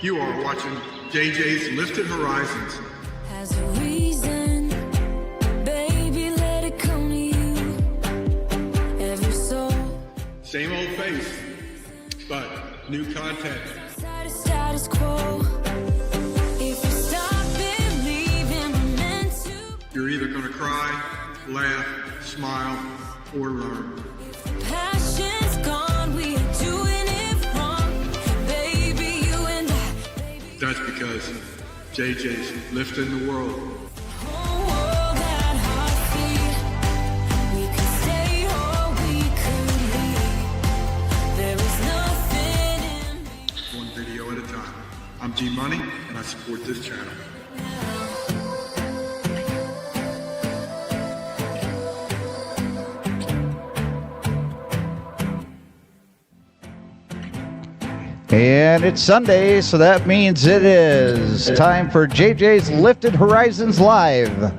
You are watching JJ's Lifted Horizons. Has a reason, baby, let it come to you. Every soul. Same old face, but new content. Status quo. If you stop believing we're meant to. You're either going to cry, laugh, smile, or learn. Passion's gone, we are doing it wrong. Baby, you and I. That's because JJ's lifting the world. Whole world at our feet. We could stay or we could leave. There is nothing in me. One video at a time. I'm G Money, and I support this channel. And it's Sunday, so that means it is time for JJ's Lifted Horizons Live.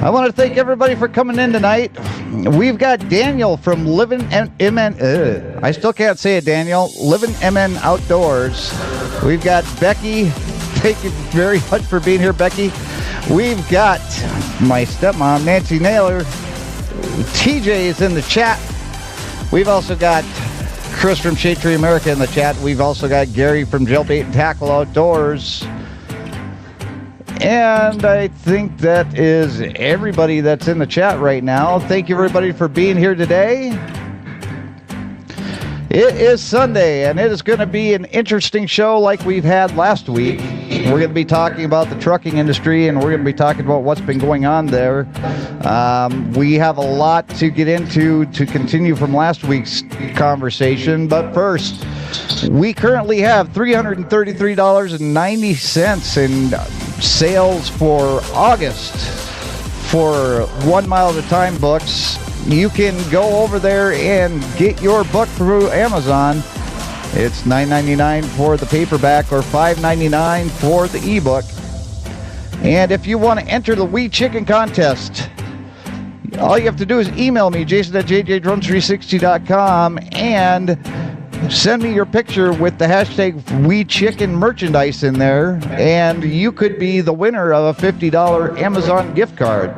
I want to thank everybody for coming in tonight. We've got Daniel from Living MN. I still can't say it, Daniel. Living MN Outdoors. We've got Becky. Thank you very much for being here, Becky. We've got my stepmom, Nancy Naylor. TJ is in the chat. We've also got Chris from Shade Tree America in the chat. We've also got Gary from Jailbait and Tackle Outdoors. And I think that is everybody that's in the chat right now. Thank you, everybody, for being here today. It is Sunday, and it is going to be an interesting show like we've had last week. We're going to be talking about the trucking industry, and we're going to be talking about what's been going on there. We have a lot to get into to continue from last week's conversation. But first, we currently have $333.90 in sales for August for 1 mile at a time books. You can go over there and get your book through Amazon. It's $9.99 for the paperback or $5.99 for the ebook. And if you want to enter the We Chicken contest, all you have to do is email me, jason@jjdrone360.com, and send me your picture with the hashtag WeChicken merchandise in there, and you could be the winner of a $50 Amazon gift card.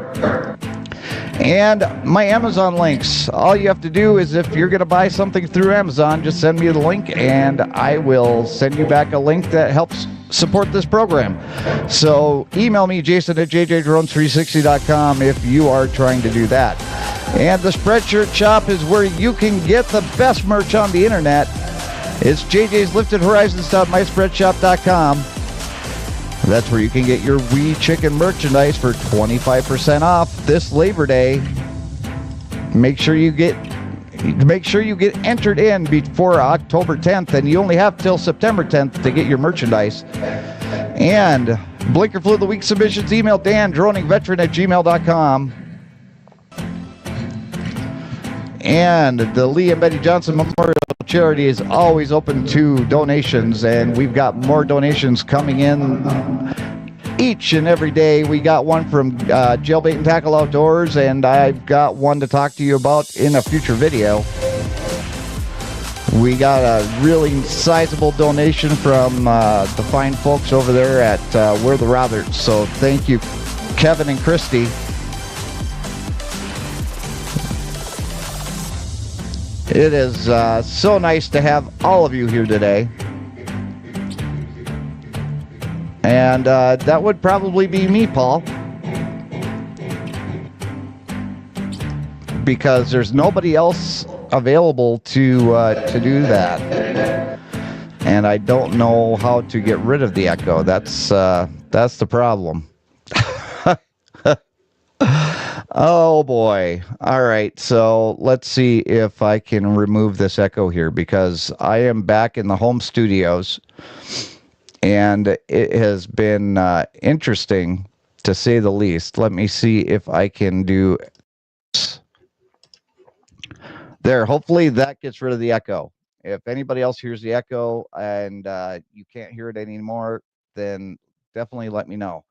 And my Amazon links, all you have to do is, if you're going to buy something through Amazon, just send me the link and I will send you back a link that helps support this program. So email me, jason@jjdrone360.com, if you are trying to do that. And the Spreadshirt Shop is where you can get the best merch on the internet. It's jjsliftedhorizons.myspreadshop.com. That's where you can get your We Chicken merchandise for 25% off this Labor Day. Make sure you get entered in before October 10th, and you only have till September 10th to get your merchandise. And Blinker Flu of the Week submissions, email dandroningveteran@gmail.com. And the Lee and Betty Johnson Memorial Charity is always open to donations, and we've got more donations coming in each and every day. We got one from Jailbait and Tackle Outdoors, and I've got one to talk to you about in a future video. We got a really sizable donation from the fine folks over there at We're the Roberts, so thank you, Kevin and Christy. It is so nice to have all of you here today. And that would probably be me, Paul. Because there's nobody else available to do that. And I don't know how to get rid of the echo. That's the problem. Oh boy. All right. So let's see if I can remove this echo here, because I am back in the home studios and it has been interesting to say the least. Let me see if I can do there. Hopefully that gets rid of the echo. If anybody else hears the echo and you can't hear it anymore, then definitely let me know.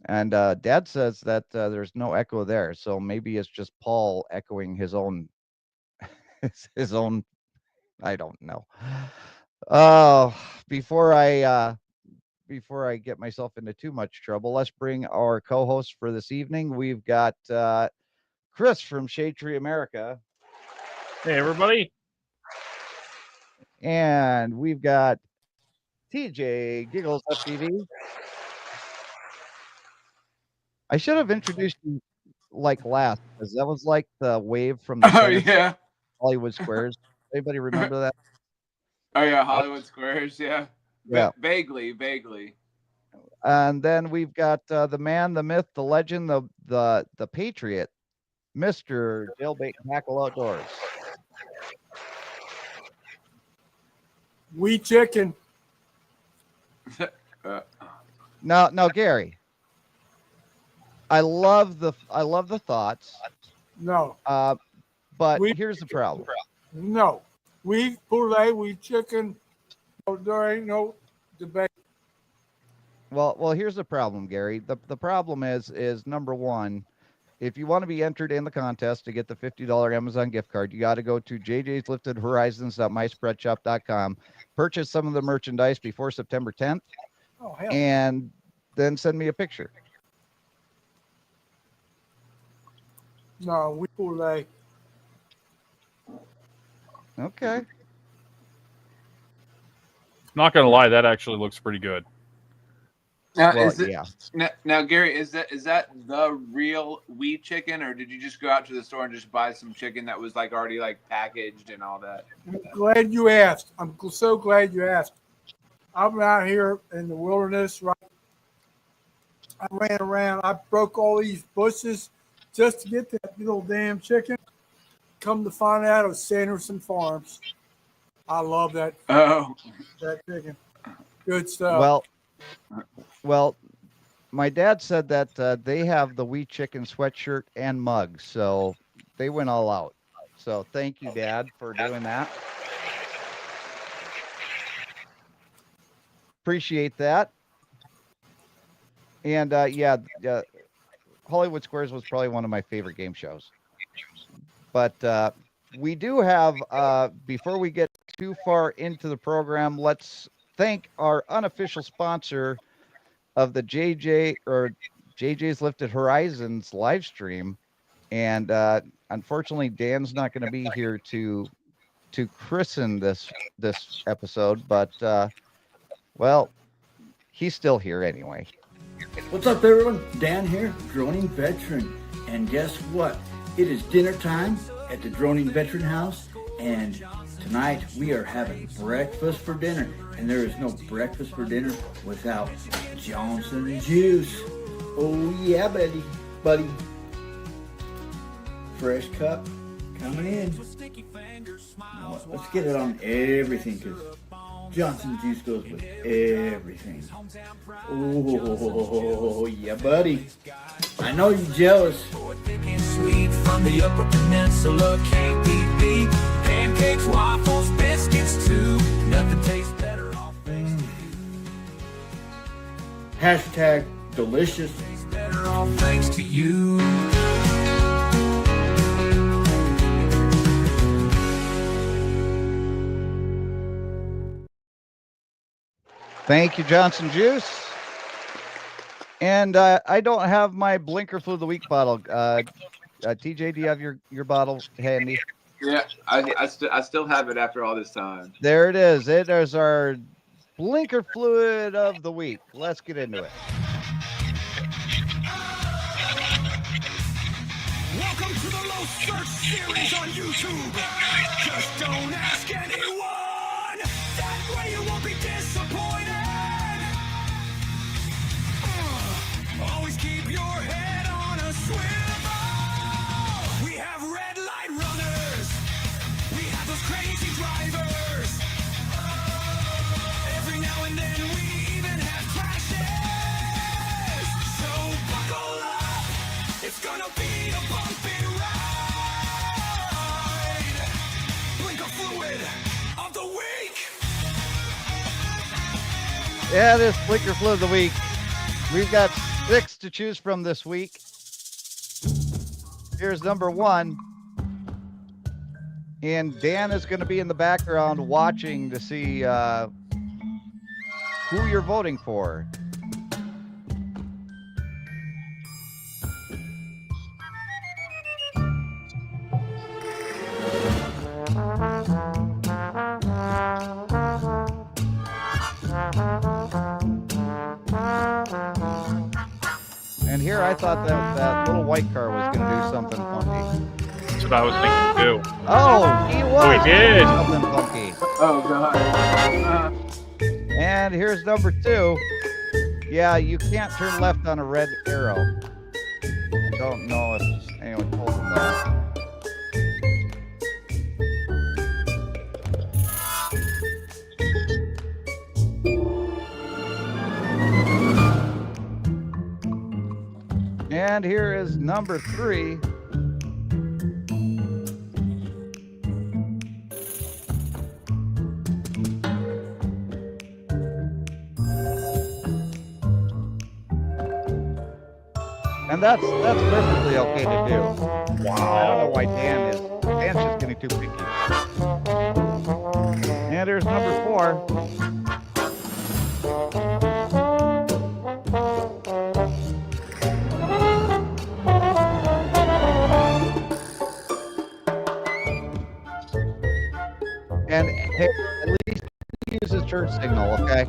And Dad says that there's no echo there, so maybe it's just Paul echoing his own, his own. I don't know. Oh, before I get myself into too much trouble, let's bring our co-host for this evening. We've got Chris from Shade Tree America, Hey, everybody. and we've got TJ Giggles FTV. I should have introduced you like last, because that was like the wave from the Oh credits of yeah. Hollywood Squares. Anybody remember that? Oh yeah, Hollywood Squares. Yeah. Yeah. Vaguely. And then we've got the man, the myth, the legend, the patriot, Mr. Jailbait and Tackle Outdoors. We chicken. No, Gary. I love the thoughts. No, But We- here's the problem. no. We poulet, we chicken. No, there ain't no debate. Well, here's the problem, Gary. The problem is number one, if you want to be entered in the contest to get the $50 Amazon gift card, you got to go to jjsliftedhorizons.myspreadshop.com, purchase some of the merchandise before September 10th, Oh, hell. and then send me a picture. No, we poulet. Okay. Not gonna lie, that actually looks pretty good. Now, Well, is it, yeah. now, Gary, is that the real wheat chicken, or did you just go out to the store and just buy some chicken that was like already like packaged and all that? I'm glad you asked. I'm so glad you asked. I'm out here in the wilderness, right? I ran around. I broke all these bushes just to get that little damn chicken. Come to find out, it was Sanderson Farms. I love that chicken. Good stuff. Well, my dad said that they have the wheat chicken sweatshirt and mug, so they went all out. So thank you, Dad, for doing that. Appreciate that. And Hollywood Squares was probably one of my favorite game shows. But we do have, before we get too far into the program, let's thank our unofficial sponsor of the JJ's Lifted Horizons live stream. And unfortunately, Dan's not going to be here to christen this episode, but well, he's still here anyway. What's up, everyone? Dan here, droning veteran. And guess what? It is dinner time at the Droning Veteran House, and tonight we are having breakfast for dinner. And there is no breakfast for dinner without Johnson Juice. Oh yeah, buddy. Fresh cup coming in. Now, let's get it on everything, because Johnson Juice goes with everything. Oh yeah, buddy. I know you're jealous. Thick and sweet from the Upper Peninsula, can't be beat. Pancakes, waffles, biscuits too. Nothing tastes better off Hashtag delicious. better off thanks to you. Thank you, Johnson Juice. And I don't have my Blinker Flu of the Week bottle. TJ, do you have your bottle handy? Yeah, I still have it after all this time. There it is. It is our Blinker Fluid of the Week. Let's get into it. Welcome to the Low Search series on YouTube. Just don't ask anyone. That way you won't be disappointed. Always keep your head on a swivel. We have red light runners. We have those crazy drivers. Every now and then we even have crashes. So buckle up. It's gonna be a bumpy ride. Blinker Fluid of the Week. Yeah, this Blinker Fluid of the Week. We've got 6 to choose from this week. Here's number 1. And Dan is going to be in the background watching to see who you're voting for. And here I thought that little white car was going to do something funky. That's what I was thinking too. Oh, he was. Oh, he did. Something funky. Oh god. And here's number 2. Yeah, you can't turn left on a red arrow. I don't know if anyone told him that. And here is number 3. And that's perfectly okay to do. Wow. I don't know why Dan's just getting too picky. And there's number 4. And hey, at least he uses turn signal, okay?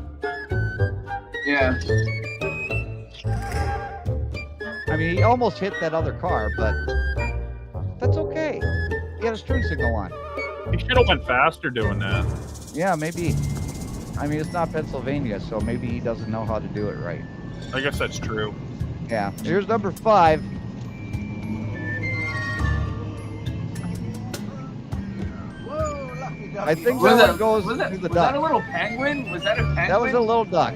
Yeah. I mean, he almost hit that other car, but that's okay. He had his turn signal on. He should have went faster doing that. Yeah, maybe. I mean, it's not Pennsylvania, so maybe he doesn't know how to do it right. I guess that's true. Yeah. Here's number 5. I think that one goes to the was duck. that a little penguin? Was that a penguin? That was a little duck.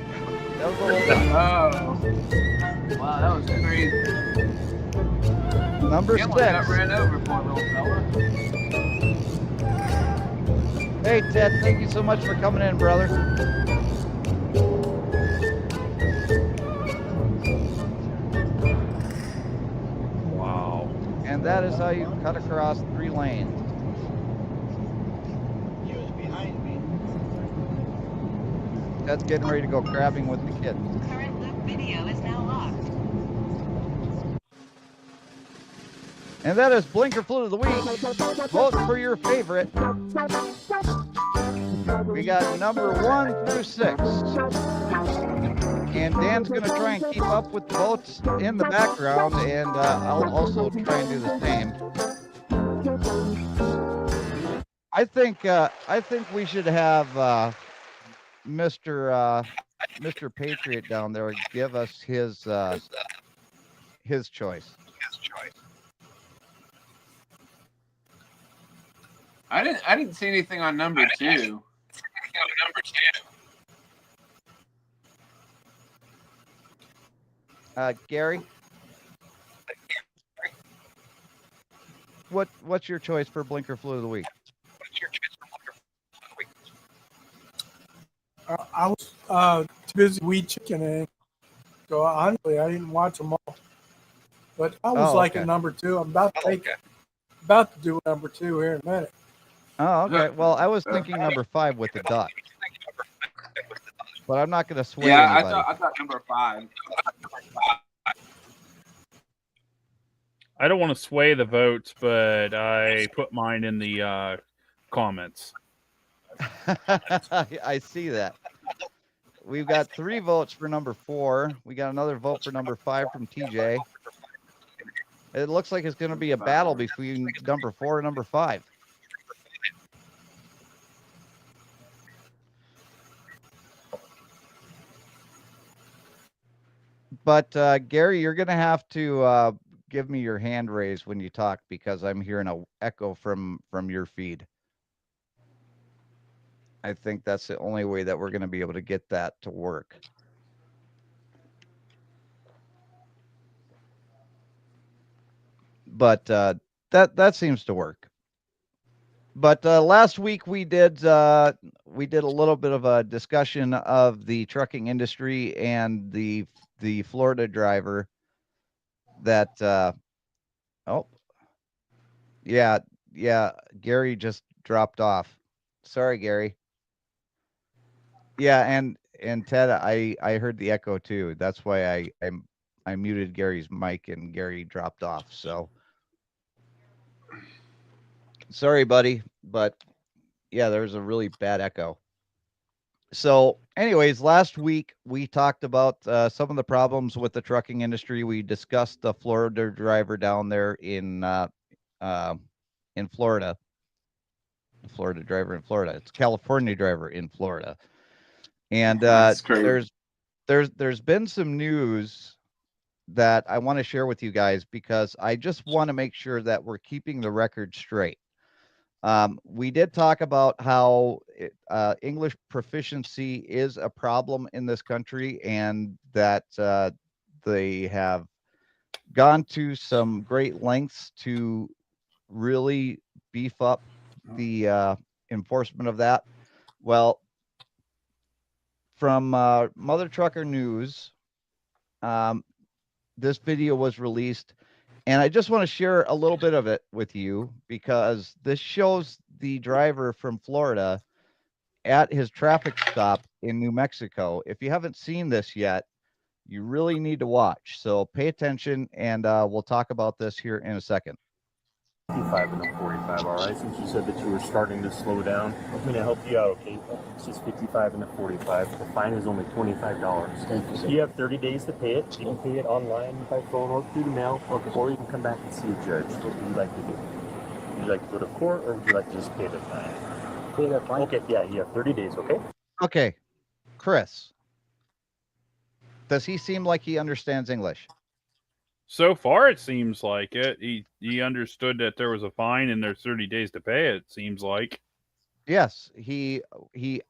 That was a little duck. Oh. Wow, that was crazy. Number He 6. almost got ran over, poor little fella. Hey, Ted, thank you so much for coming in, brother. Wow. And that is how you cut across 3 lanes. Ted's getting ready to go crabbing with the kids. Current loop video is now locked. And that is Blinker Flute of the Week. Vote for your favorite. We got number 1 through 6. And Dan's going to try and keep up with the votes in the background, and I'll also try and do the same. I think we should have Mr. Patriot down there give us his choice. I didn't see anything on number 2. Gary, what's your choice for Blinker Flute of the Week? I was too busy weed chicken, and so honestly, I didn't watch them all. But I was like okay. a number 2. I'm about to do a number 2 here in a minute. Oh, okay. Well, I was thinking number 5 with the duck, but I'm not going to sway anybody. I thought number 5. I don't want to sway the votes, but I put mine in the comments. I see that. We've got 3 votes for number 4. We got another vote for number 5 from TJ. It looks like it's going to be a battle between number 4 and number 5. But Gary, you're going to have to give me your hand raise when you talk, because I'm hearing an echo from your feed. I think that's the only way that we're going to be able to get that to work. But that seems to work. But last week we did a little bit of a discussion of the trucking industry and the Florida driver that Yeah, Gary just dropped off. Sorry, Gary. Yeah, and Ted, I heard the echo too. That's why I muted Gary's mic and Gary dropped off. So sorry, buddy, but yeah, there's a really bad echo. So, anyways, last week we talked about some of the problems with the trucking industry. We discussed the Florida driver down there in Florida. The Florida driver in Florida. It's California driver in Florida. And That's crazy. there's been some news that I want to share with you guys because I just want to make sure that we're keeping the record straight. We did talk about how English proficiency is a problem in this country and that they have gone to some great lengths to really beef up the enforcement of that. Well, from MuthaTrucker News, this video was released, and I just want to share a little bit of it with you because this shows the driver from Florida at his traffic stop in New Mexico. If you haven't seen this yet, you really need to watch. So pay attention, and we'll talk about this here in a second. 55 and a 45, all right? Since you said that you were starting to slow down, I'm going to help you out, okay? It's just 55 and a 45. The fine is only $25. Thank you, sir. You have 30 days to pay it. You can pay it online, by phone, or through the mail, or you can come back and see a judge. What would you like to do? Would you like to go to court, or would you like to just pay the fine? Pay that fine. Okay, yeah, you have 30 days, okay? Okay, Chris, does he seem like he understands English? So far, it seems like it. He understood that there was a fine and there's 30 days to pay it. Seems like. Yes, he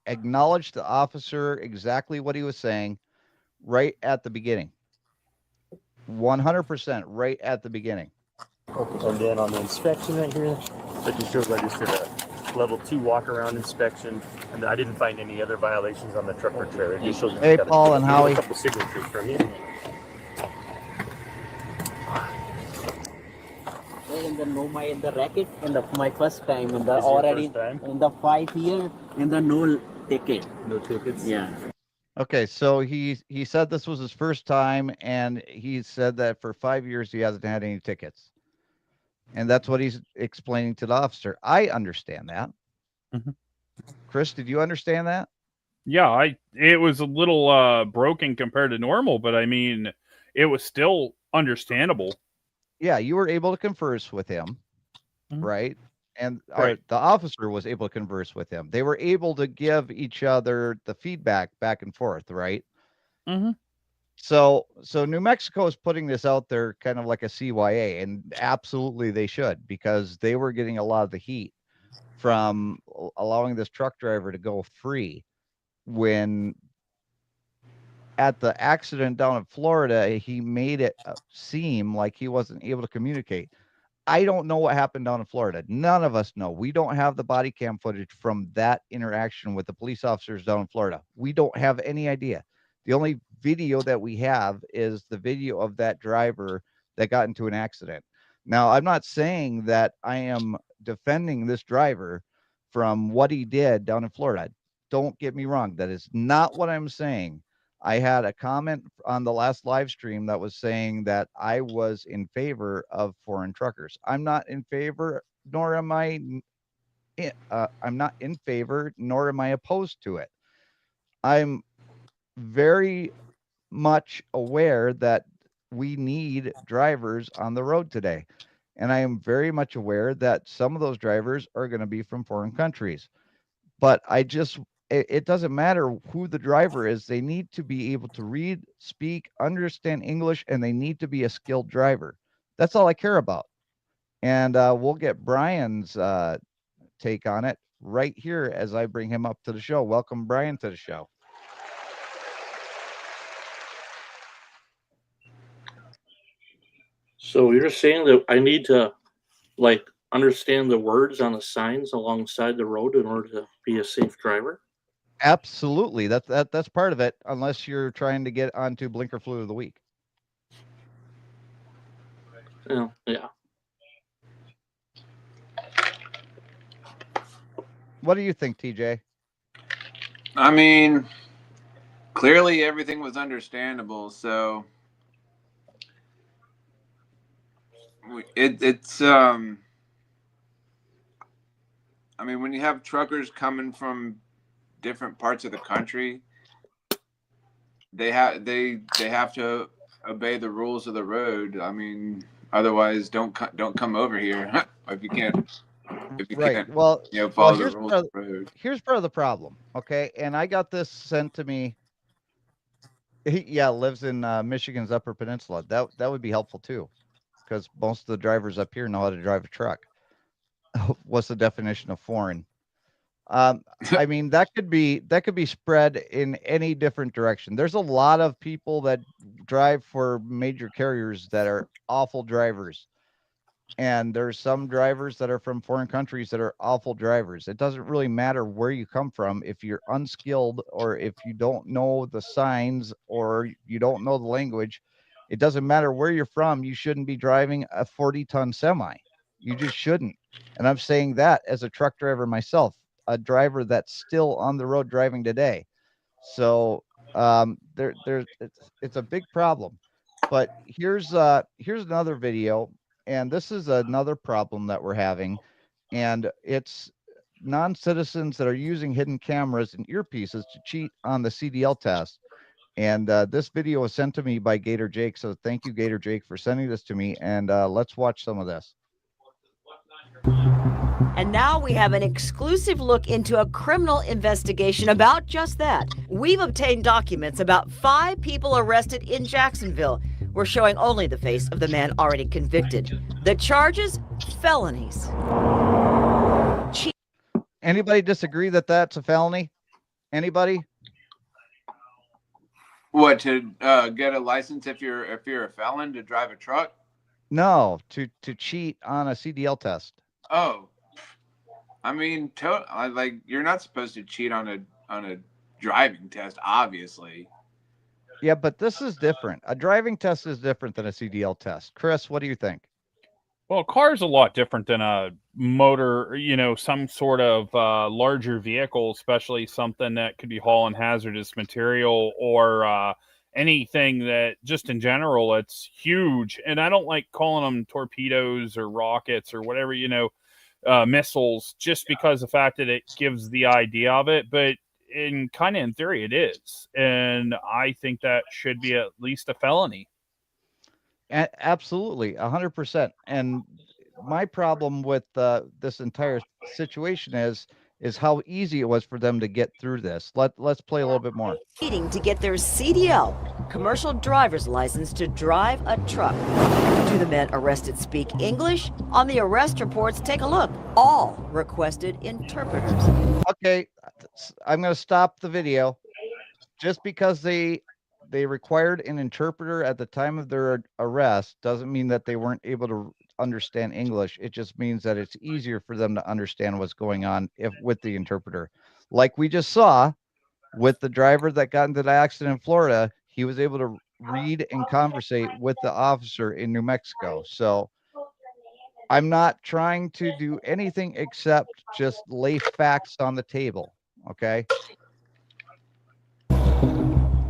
acknowledged the officer exactly what he was saying right at the beginning. 100% right at the beginning. Okay. And then on the inspection right here, that just shows I just did a level 2 walk-around inspection, and I didn't find any other violations on the trucker trailer. It just shows Hey, Paul and Howie. a couple signatures from you. In the in the racket in the my first time in the This is your already first time? in the 5 year in the no ticket. No tickets? Yeah. Okay, so he said this was his first time, and he said that for 5 years he hasn't had any tickets. And that's what he's explaining to the officer. I understand that. Mhm. Chris, did you understand that? Yeah, it was a little broken compared to normal, but I mean, it was still understandable. Yeah, you were able to converse with him, Mhm. right? And Right. the officer was able to converse with him. They were able to give each other the feedback back and forth, right? Mm-hmm. So New Mexico is putting this out there kind of like a CYA, and absolutely they should, because they were getting a lot of the heat from allowing this truck driver to go free when at the accident down in Florida, he made it seem like he wasn't able to communicate. I don't know what happened down in Florida. None of us know. We don't have the body cam footage from that interaction with the police officers down in Florida. We don't have any idea. The only video that we have is the video of that driver that got into an accident. Now, I'm not saying that I am defending this driver from what he did down in Florida. Don't get me wrong. That is not what I'm saying. I had a comment on the last live stream that was saying that I was in favor of foreign truckers. I'm not in favor, nor am I'm not in favor, nor am I opposed to it. I'm very much aware that we need drivers on the road today. And I am very much aware that some of those drivers are going to be from foreign countries. But it doesn't matter who the driver is. They need to be able to read, speak, understand English, and they need to be a skilled driver. That's all I care about. And we'll get Brian's take on it right here as I bring him up to the show. Welcome, Brian, to the show. So you're saying that I need to like understand the words on the signs alongside the road in order to be a safe driver? Absolutely. That's part of it, unless you're trying to get onto Blinker Fluid of the Week. Yeah. What do you think, TJ? I mean, clearly everything was understandable. So it's I mean, when you have truckers coming from different parts of the country, they have to obey the rules of the road. I mean, otherwise, don't come over here if you can't. Right. Well, Follow the rules of the road. Here's part of the problem. Okay. And I got this sent to me. He lives in Michigan's Upper Peninsula. That would be helpful too, because most of the drivers up here know how to drive a truck. What's the definition of foreign? I mean, that could be spread in any different direction. There's a lot of people that drive for major carriers that are awful drivers. And there's some drivers that are from foreign countries that are awful drivers. It doesn't really matter where you come from. If you're unskilled or if you don't know the signs or you don't know the language, it doesn't matter where you're from. You shouldn't be driving a 40-ton semi. You just shouldn't. And I'm saying that as a truck driver myself, a driver that's still on the road driving today. So it's a big problem. But here's another video. And this is another problem that we're having, and it's non-citizens that are using hidden cameras and earpieces to cheat on the CDL test. And this video was sent to me by Gator Jake, so thank you, Gator Jake, for sending this to me. And let's watch some of this. And now we have an exclusive look into a criminal investigation about just that. We've obtained documents about 5 people arrested in Jacksonville. We're showing only the face of the man already convicted. The charges, felonies. Anybody disagree that that's a felony? Anybody? What, to get a license if you're a felon to drive a truck? No, to cheat on a CDL test. Oh, I mean, like, you're not supposed to cheat on a driving test, obviously. Yeah, but this is different. A driving test is different than a CDL test. Chris, what do you think? Well, a car's a lot different than a motor, some sort of larger vehicle, especially something that could be hauling hazardous material or anything that just in general, it's huge. And I don't like calling them torpedoes or rockets or whatever, missiles, just because the fact that it gives the idea of it. But in theory, it is. And I think that should be at least a felony. Absolutely, 100%. And my problem with this entire situation is how easy it was for them to get through this. Let's play a little bit more. Needing to get their CDL, commercial driver's license, to drive a truck. Do the men arrested speak English? On the arrest reports, take a look. All requested interpreters. Okay, I'm going to stop the video. Just because they required an interpreter at the time of their arrest doesn't mean that they weren't able to understand English. It just means that it's easier for them to understand what's going on with the interpreter. Like we just saw with the driver that got into the accident in Florida, he was able to read and conversate with the officer in New Mexico. So I'm not trying to do anything except just lay facts on the table. Okay.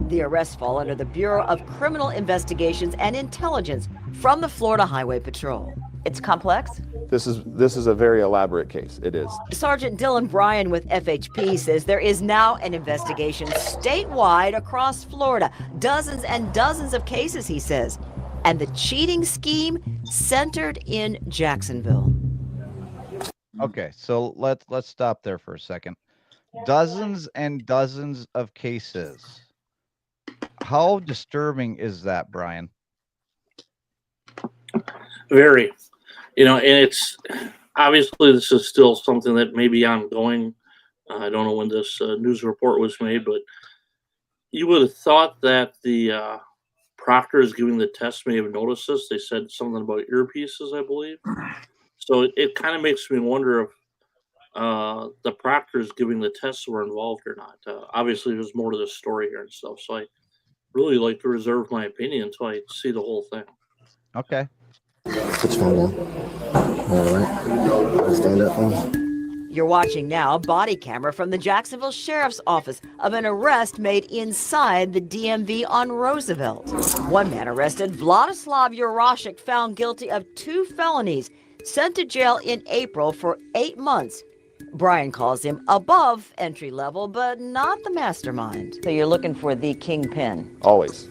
The arrests fall under the Bureau of Criminal Investigations and Intelligence from the Florida Highway Patrol. It's complex. This is a very elaborate case. It is. Sergeant Dylan Bryan with FHP says there is now an investigation statewide across Florida. Dozens and dozens of cases, he says. And the cheating scheme centered in Jacksonville. Okay, so let's stop there for a second. Dozens and dozens of cases. How disturbing is that, Brian? Very. And it's obviously this is still something that may be ongoing. I don't know when this news report was made, but you would have thought that the proctors giving the test may have noticed this. They said something about earpieces, I believe. So it kind of makes me wonder if the proctors giving the tests were involved or not. Obviously, there's more to the story here and stuff. So I really like to reserve my opinion until I see the whole thing. Okay. Put your phone down. All right. Stand up. You're watching now a body camera from the Jacksonville Sheriff's Office of an arrest made inside the DMV on Roosevelt. One man arrested, Vladislav Urashik, found guilty of 2 felonies, sent to jail in April for 8 months. Brian calls him above entry level, but not the mastermind. So you're looking for the kingpin. Always.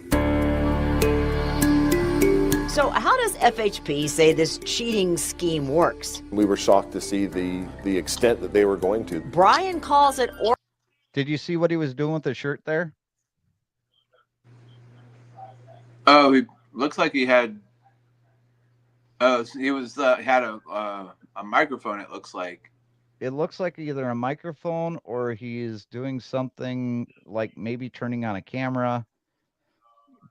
So how does FHP say this cheating scheme works? We were shocked to see the extent that they were going to. Brian calls it Did you see what he was doing with the shirt there? Oh, he looks like he had. Oh, he was had a microphone. It looks like. It looks like either a microphone or he's doing something like maybe turning on a camera.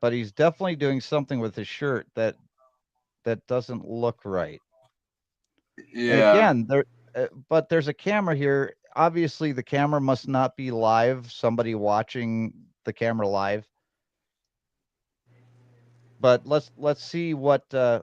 But he's definitely doing something with his shirt that doesn't look right. Yeah. And again, but there's a camera here. Obviously, the camera must not be live. Somebody watching the camera live. But let's see what the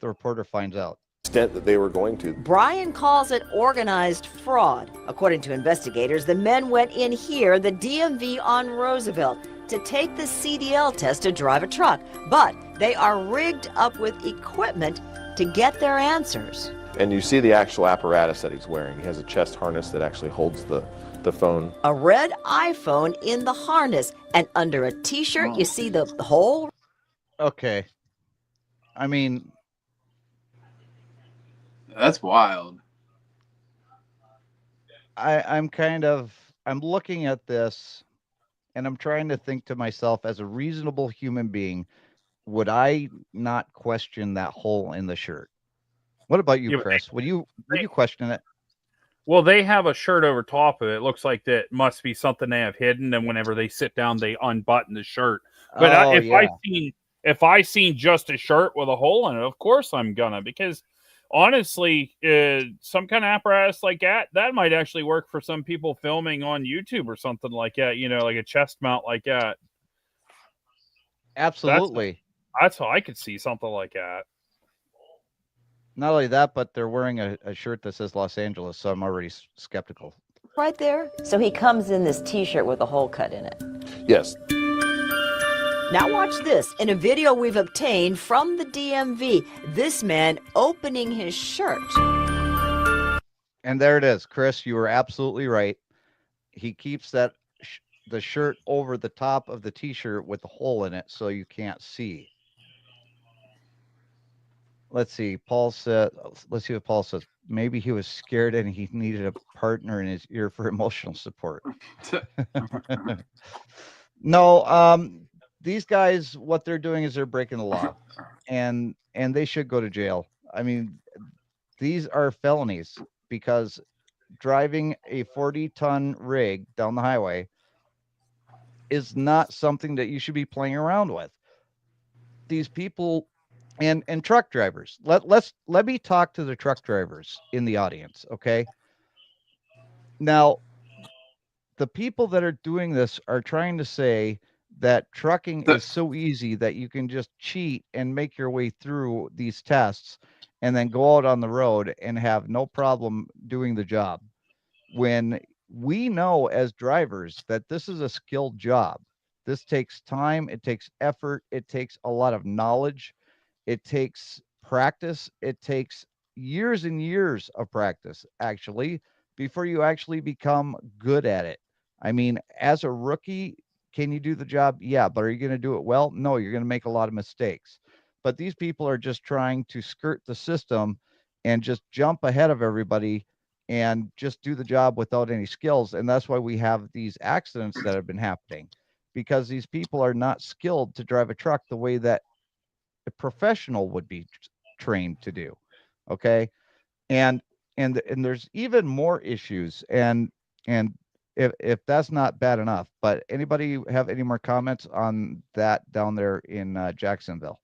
reporter finds out. Extent that they were going to. Brian calls it organized fraud. According to investigators, the men went in here, the DMV on Roosevelt, to take the CDL test to drive a truck, but they are rigged up with equipment to get their answers. And you see the actual apparatus that he's wearing. He has a chest harness that actually holds the phone. A red iPhone in the harness, and under a t-shirt, you see the whole. Okay. I mean, that's wild. I'm looking at this and I'm trying to think to myself, as a reasonable human being, would I not question that hole in the shirt? What about you, Chris? Would you question it? Well, they have a shirt over top of it. It looks like that must be something they have hidden, and whenever they sit down, they unbutton the shirt. But if I seen just a shirt with a hole in it, of course I'm gonna, because honestly, some kind of apparatus like that might actually work for some people filming on YouTube or something like that, like a chest mount like that. Absolutely. That's how I could see something like that. Not only that, but they're wearing a shirt that says Los Angeles, so I'm already skeptical. Right there. So he comes in this t-shirt with a hole cut in it. Yes. Now watch this. In a video we've obtained from the DMV, this man opening his shirt. And there it is, Chris. You were absolutely right. He keeps the shirt over the top of the t-shirt with a hole in it so you can't see. Let's see. Let's see what Paul says. Maybe he was scared and he needed a partner in his ear for emotional support. No, these guys, what they're doing is they're breaking the law, and they should go to jail. I mean, these are felonies, because driving a 40-ton rig down the highway is not something that you should be playing around with. These people and truck drivers. Let me talk to the truck drivers in the audience, okay? Now, the people that are doing this are trying to say that trucking is so easy that you can just cheat and make your way through these tests and then go out on the road and have no problem doing the job. When we know as drivers that this is a skilled job. This takes time, it takes effort, it takes a lot of knowledge, it takes practice, it takes years and years of practice, actually, before you actually become good at it. I mean, as a rookie, can you do the job? Yeah, but are you going to do it well? No, you're going to make a lot of mistakes. But these people are just trying to skirt the system and just jump ahead of everybody and just do the job without any skills. And that's why we have these accidents that have been happening, because these people are not skilled to drive a truck the way that a professional would be trained to do. Okay. And there's even more issues. And if that's not bad enough, but anybody have any more comments on that down there in Jacksonville?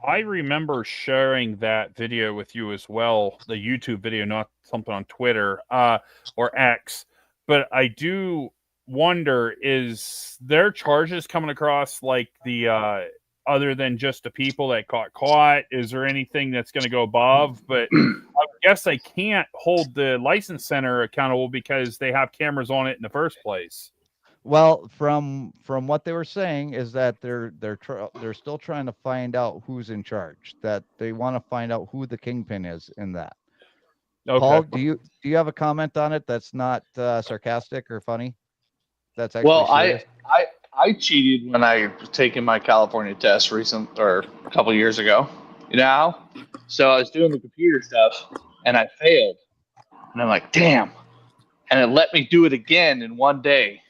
I remember sharing that video with you as well, the YouTube video, not something on Twitter or X. But I do wonder, is their charges coming across like the other than just the people that got caught? Is there anything that's going to go above? But I guess they can't hold the license center accountable because they have cameras on it in the first place. Well, from what they were saying is that they're still trying to find out who's in charge. That they want to find out who the kingpin is in that. Okay. Paul, do you have a comment on it that's not sarcastic or funny? That's actually Well, serious? I cheated when I was taking my California test a couple years ago. You know how? So I was doing the computer stuff and I failed. And I'm like, damn. And it let me do it again in one day.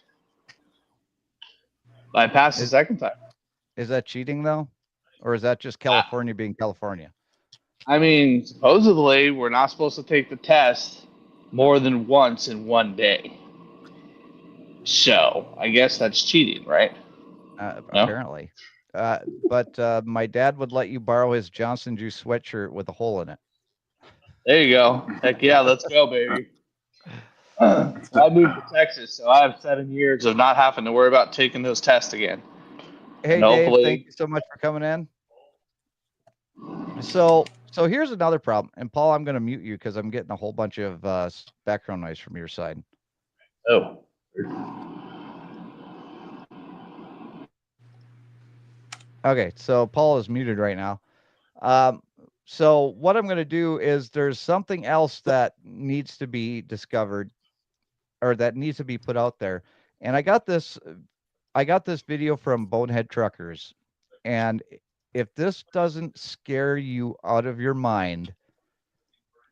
I passed the second time. Is that cheating though? Or is that just California being California? I mean, supposedly we're not supposed to take the test more than once in one day. So I guess that's cheating, right? No? Apparently. But my dad would let you borrow his Johnson Juice sweatshirt with a hole in it. There you go. Heck yeah, let's go, baby. I moved to Texas, so I have 7 years of not having to worry about taking those tests again. Hey, Dave, thank you so much for coming in. So here's another problem. And Paul, I'm going to mute you because I'm getting a whole bunch of background noise from your side. Oh. Okay, so Paul is muted right now. So what I'm going to do is there's something else that needs to be discovered or that needs to be put out there. And I got this video from Bonehead Truckers. And if this doesn't scare you out of your mind,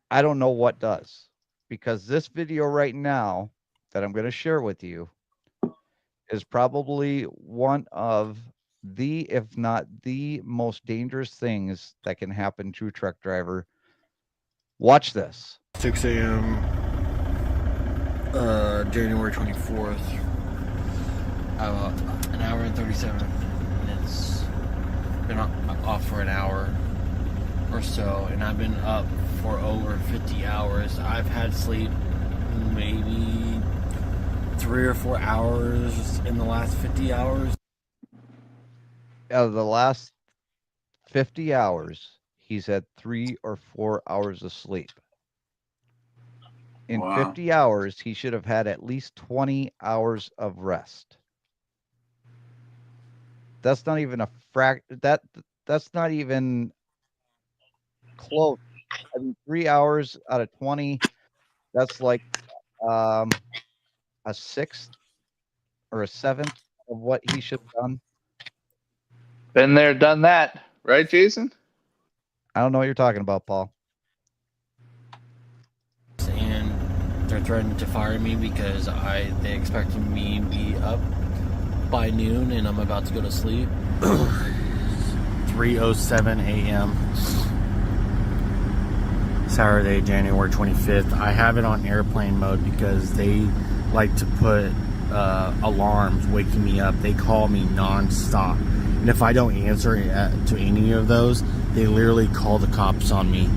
I don't know what does. Because this video right now that I'm going to share with you is probably one of the, if not the most dangerous things that can happen to a truck driver. Watch this. 6 a.m. January 24th. An hour and 37 minutes. Been off for an hour or so, and I've been up for over 50 hours. I've had sleep maybe 3 or 4 hours in the last 50 hours. Out of the last 50 hours, he's had 3 or 4 hours of sleep. In 50 hours, he should have had at least 20 hours of rest. That's not even a that's not even close. I mean, 3 hours out of 20, that's like a sixth or a seventh of what he should have done. Been there, done that. Right, Jason? I don't know what you're talking about, Paul. And they're threatening to fire me because they expected me to be up by noon and I'm about to go to sleep. 3:07 a.m. Saturday, January 25th. I have it on airplane mode because they like to put alarms waking me up. They call me nonstop. And if I don't answer to any of those, they literally call the cops on me.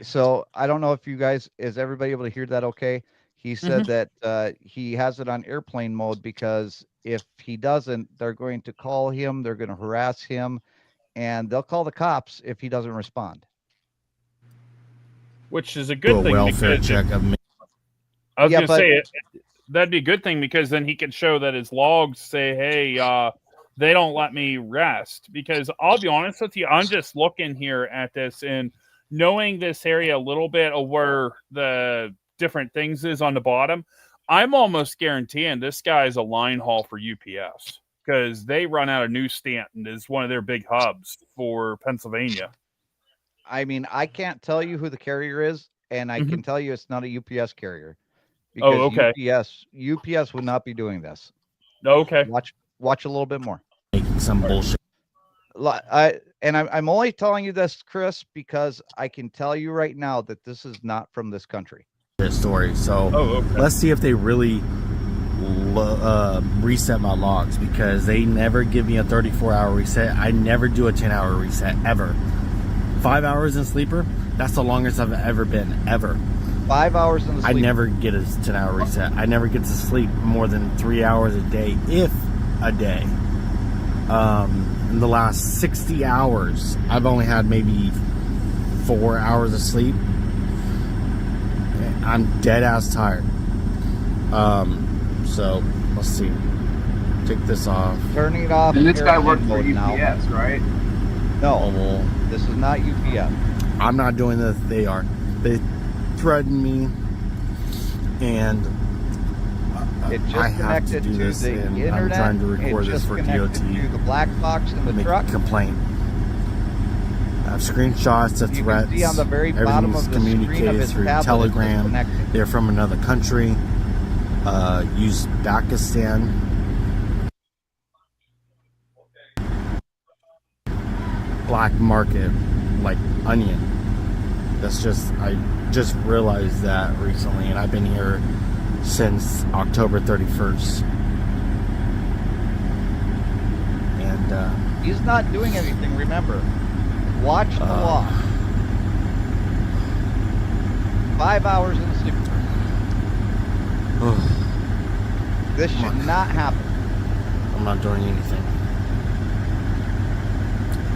So I don't know if you guys, is everybody able to hear that okay? He said that he has it on airplane mode because if he doesn't, they're going to call him, they're going to harass him, and they'll call the cops if he doesn't respond. Which is a good thing. Welfare check of me. I was going to say that'd be a good thing because then he could show that his logs say, hey, they don't let me rest. Because I'll be honest with you, I'm just looking here at this and knowing this area a little bit of where the different things is on the bottom, I'm almost guaranteeing this guy's a line haul for UPS because they run out of New Stanton is one of their big hubs for Pennsylvania. I mean, I can't tell you who the carrier is, and I can tell you it's not a UPS carrier. Because UPS would not be doing this. Okay. Watch a little bit more. Making some bullshit. I'm only telling you this, Chris, because I can tell you right now that this is not from this country. Story. So let's see if they really reset my logs because they never give me a 34-hour reset. I never do a 10-hour reset ever. 5 hours in sleeper, that's the longest I've ever been, ever. 5 hours in the sleep. I never get a 10-hour reset. I never get to sleep more than 3 hours a day, if a day. In the last 60 hours, I've only had maybe 4 hours of sleep. I'm dead ass tired. So let's see. Take this off. Turning it off. And this guy works for airplane mode UPS, now. right? No, this is not UPS. I'm not doing this. They are. They threatened me, and It just I have to connected do to this, the and internet. I'm trying to record it this just for connected DOT. to the black box in the Make truck. a complaint. I have screenshots to You threats. can see on the very bottom Everything's of the screen of communicated his through tablet, it's Telegram. connected. They're from another country. Uzbekistan. Black market, like onion. That's just, I just realized that recently, and I've been here since October 31st. And He's not doing anything, remember. Watch the law. 5 hours in the sleeper berth. This should not happen. I'm not doing anything.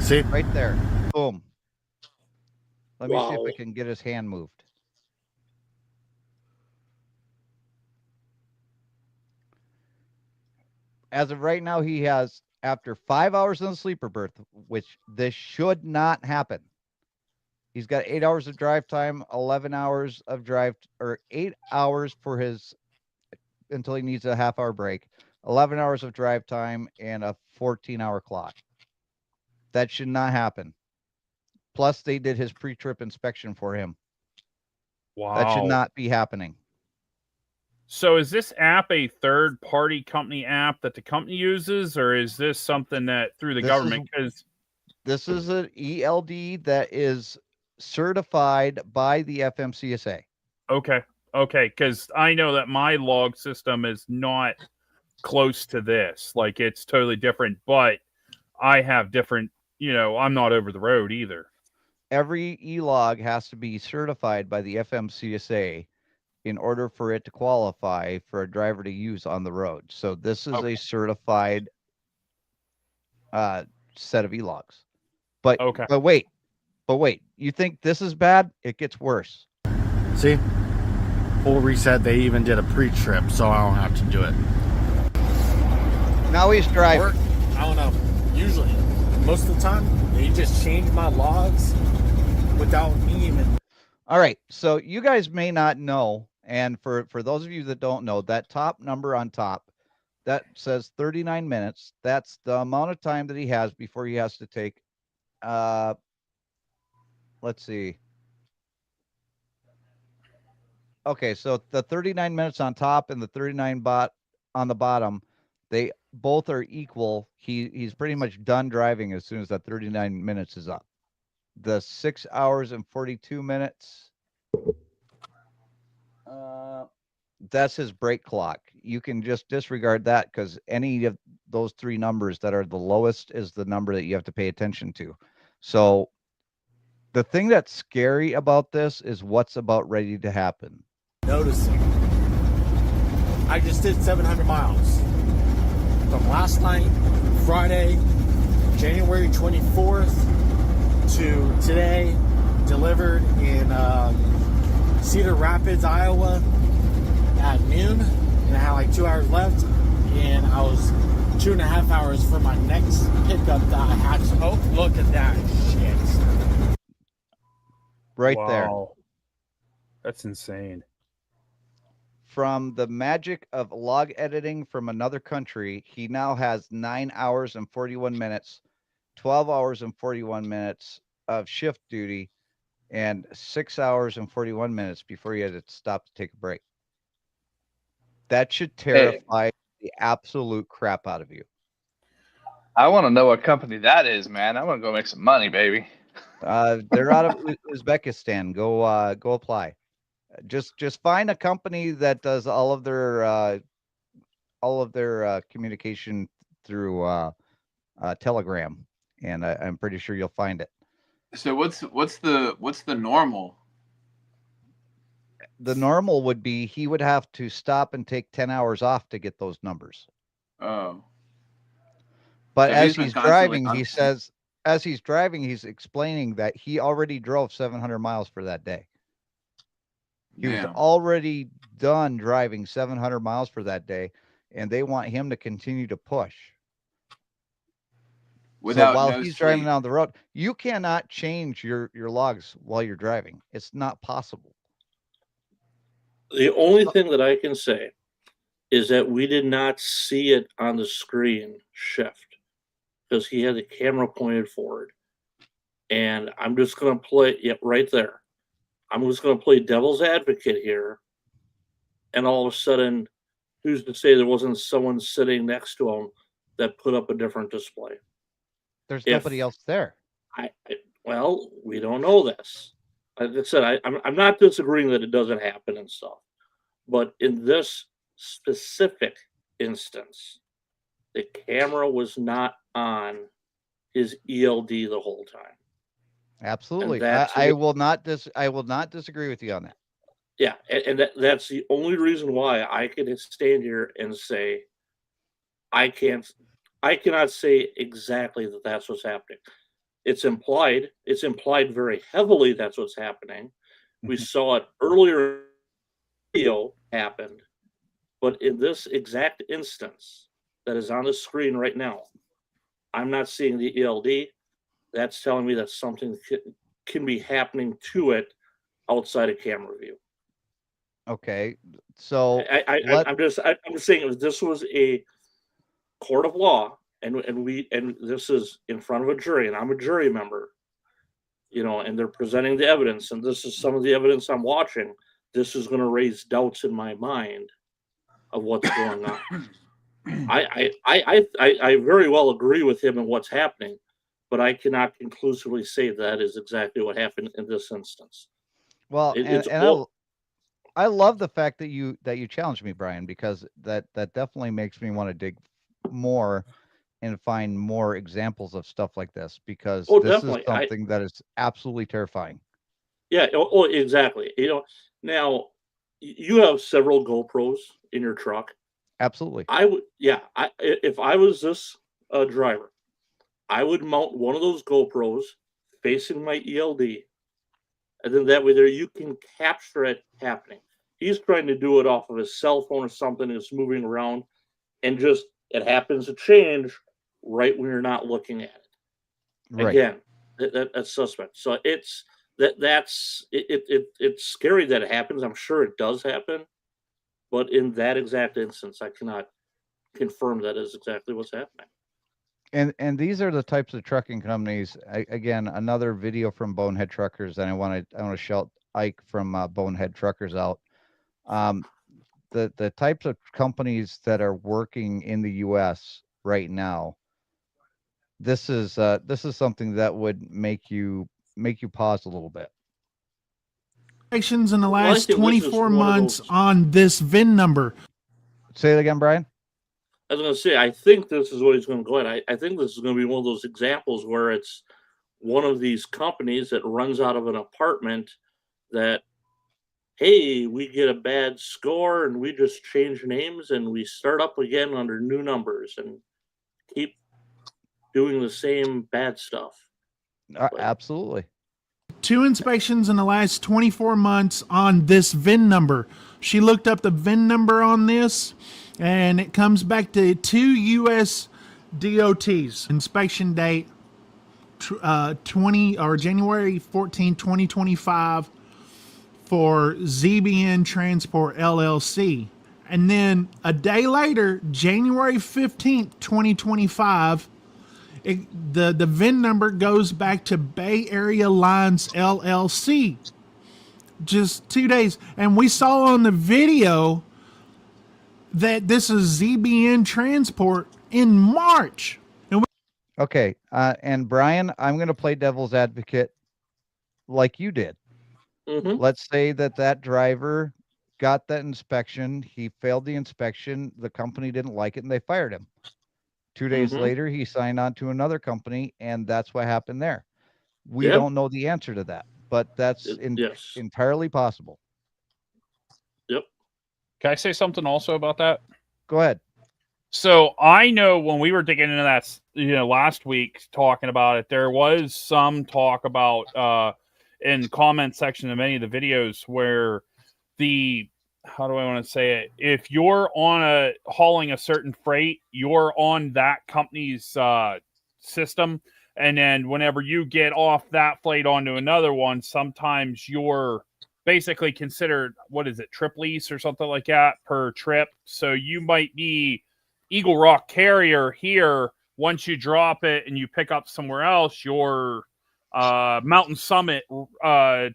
See? Right there. Boom. Let me see Wow. if I can get his hand moved. As of right now, he has, after 5 hours in the sleeper berth, which this should not happen. He's got 8 hours of drive time, 11 hours of drive, or 8 hours for his, until he needs a half-hour break, 11 hours of drive time, and a 14-hour clock. That should not happen. Plus, they did his pre-trip inspection for him. Wow. That should not be happening. So is this app a third-party company app that the company uses, or is this something that through the government? Because this is an ELD that is certified by the FMCSA. okay, because I know that my log system is not close to this. Like, it's totally different, but I have different, I'm not over the road either. Every E-log has to be certified by the FMCSA in order for it to qualify for a driver to use on the road. So this is a certified set of E-logs. But wait, you think this is bad? It gets worse. See? Full reset. They even did a pre-trip, so I don't have to do it. Now he's driving. I don't know. Usually, most of the time, they just change my logs without me even. All right. So you guys may not know, and for those of you that don't know, that top number on top, that says 39 minutes. That's the amount of time that he has before he has to take, let's see. Okay, so the 39 minutes on top and the 39 on the bottom, they both are equal. He's pretty much done driving as soon as that 39 minutes is up. The 6 hours and 42 minutes, that's his brake clock. You can just disregard that because any of those three numbers that are the lowest is the number that you have to pay attention to. So the thing that's scary about this is what's about ready to happen. Noticing. I just did 700 miles from last night, Friday, January 24th to today, delivered in Cedar Rapids, Iowa at noon, and I had like 2 hours left, and I was 2.5 hours for my next pickup that I had to. Oh, look at that shit. Right there. That's insane. From the magic of log editing from another country, he now has 9 hours and 41 minutes, 12 hours and 41 minutes of shift duty, and 6 hours and 41 minutes before he had to stop to take a break. That should terrify the absolute crap out of you. I want to know what company that is, man. I want to go make some money, baby. They're out of Uzbekistan. Go apply. Just find a company that does all of their communication through Telegram, and I'm pretty sure you'll find it. So what's the normal? The normal would be he would have to stop and take 10 hours off to get those numbers. Oh. But So as he's been he's constantly driving, on. he says, as he's driving, he's explaining that he already drove 700 miles for that day. He was Damn. already done driving 700 miles for that day, and they want him to continue to push. Without so while no he's driving sleep. down the road, you cannot change your logs while you're driving. It's not possible. The only thing that I can say is that we did not see it on the screen shift because he had the camera pointed forward. And I'm just going to play it right there. I'm just going to play devil's advocate here. And all of a sudden, who's to say there wasn't someone sitting next to him that put up a different display? There's nobody else there. Well, we don't know this. Like I said, I'm not disagreeing that it doesn't happen and stuff. But in this specific instance, the camera was not on his ELD the whole time. Absolutely. And I will not disagree with you on that. Yeah, and that's the only reason why I can stand here and say I cannot say exactly that that's what's happening. It's implied very heavily that's what's happening. We saw it earlier, video happened, but in this exact instance that is on the screen right now, I'm not seeing the ELD. That's telling me that something can be happening to it outside of camera view. Okay, so I'm just saying if this was a court of law and this is in front of a jury and I'm a jury member, and they're presenting the evidence and this is some of the evidence I'm watching, this is going to raise doubts in my mind of what's going on. I very well agree with him in what's happening, but I cannot conclusively say that is exactly what happened in this instance. Well, I love the fact that you challenged me, Brian, because that definitely makes me want to dig more and find more examples of stuff like this, because this definitely. is something that is absolutely terrifying. Yeah, exactly. Now you have several GoPros in your truck. Absolutely. If I was this driver, I would mount one of those GoPros facing my ELD, and then that way there you can capture it happening. He's trying to do it off of his cell phone or something that's moving around, and just it happens to change right when you're not looking at it. Right. Again, that's suspect. So it's scary that it happens. I'm sure it does happen, but in that exact instance, I cannot confirm that is exactly what's happening. And these are the types of trucking companies. Again, another video from Bonehead Truckers, and I want to shout Ike from Bonehead Truckers out. The types of companies that are working in the U.S. right now. This is something that would make you pause a little bit. In the last 24 months on this VIN number. Say it again, Brian. I was going to say, I think this is what he's going to go at. I think this is going to be one of those examples where it's one of these companies that runs out of an apartment that, hey, we get a bad score and we just change names and we start up again under new numbers and keep doing the same bad stuff. Absolutely. 2 inspections in the last 24 months on this VIN number. She looked up the VIN number on this, and it comes back to 2 U.S. DOTs. Inspection date January 14, 2025 for ZBN Transport LLC. And then a day later, January 15th, 2025, the VIN number goes back to Bay Area Lines LLC. Just 2 days. And we saw on the video that this is ZBN Transport in March. Okay. And Brian, I'm going to play devil's advocate like you did. Mm-hmm. Let's say that driver got that inspection. He failed the inspection. The company didn't like it and they fired him. 2 days later, he signed on to another company, and that's what happened there. We don't know the answer to that, but that's entirely possible. Yep. Can I say something also about that? Go ahead. So I know when we were digging into that, last week talking about it, there was some talk about in comment section of many of the videos where how do I want to say it? If you're hauling a certain freight, you're on that company's system, and then whenever you get off that freight onto another one, sometimes you're basically considered, what is it, trip lease or something like that per trip. So you might be Eagle Rock Carrier here. Once you drop it and you pick up somewhere else, your Mountain Summit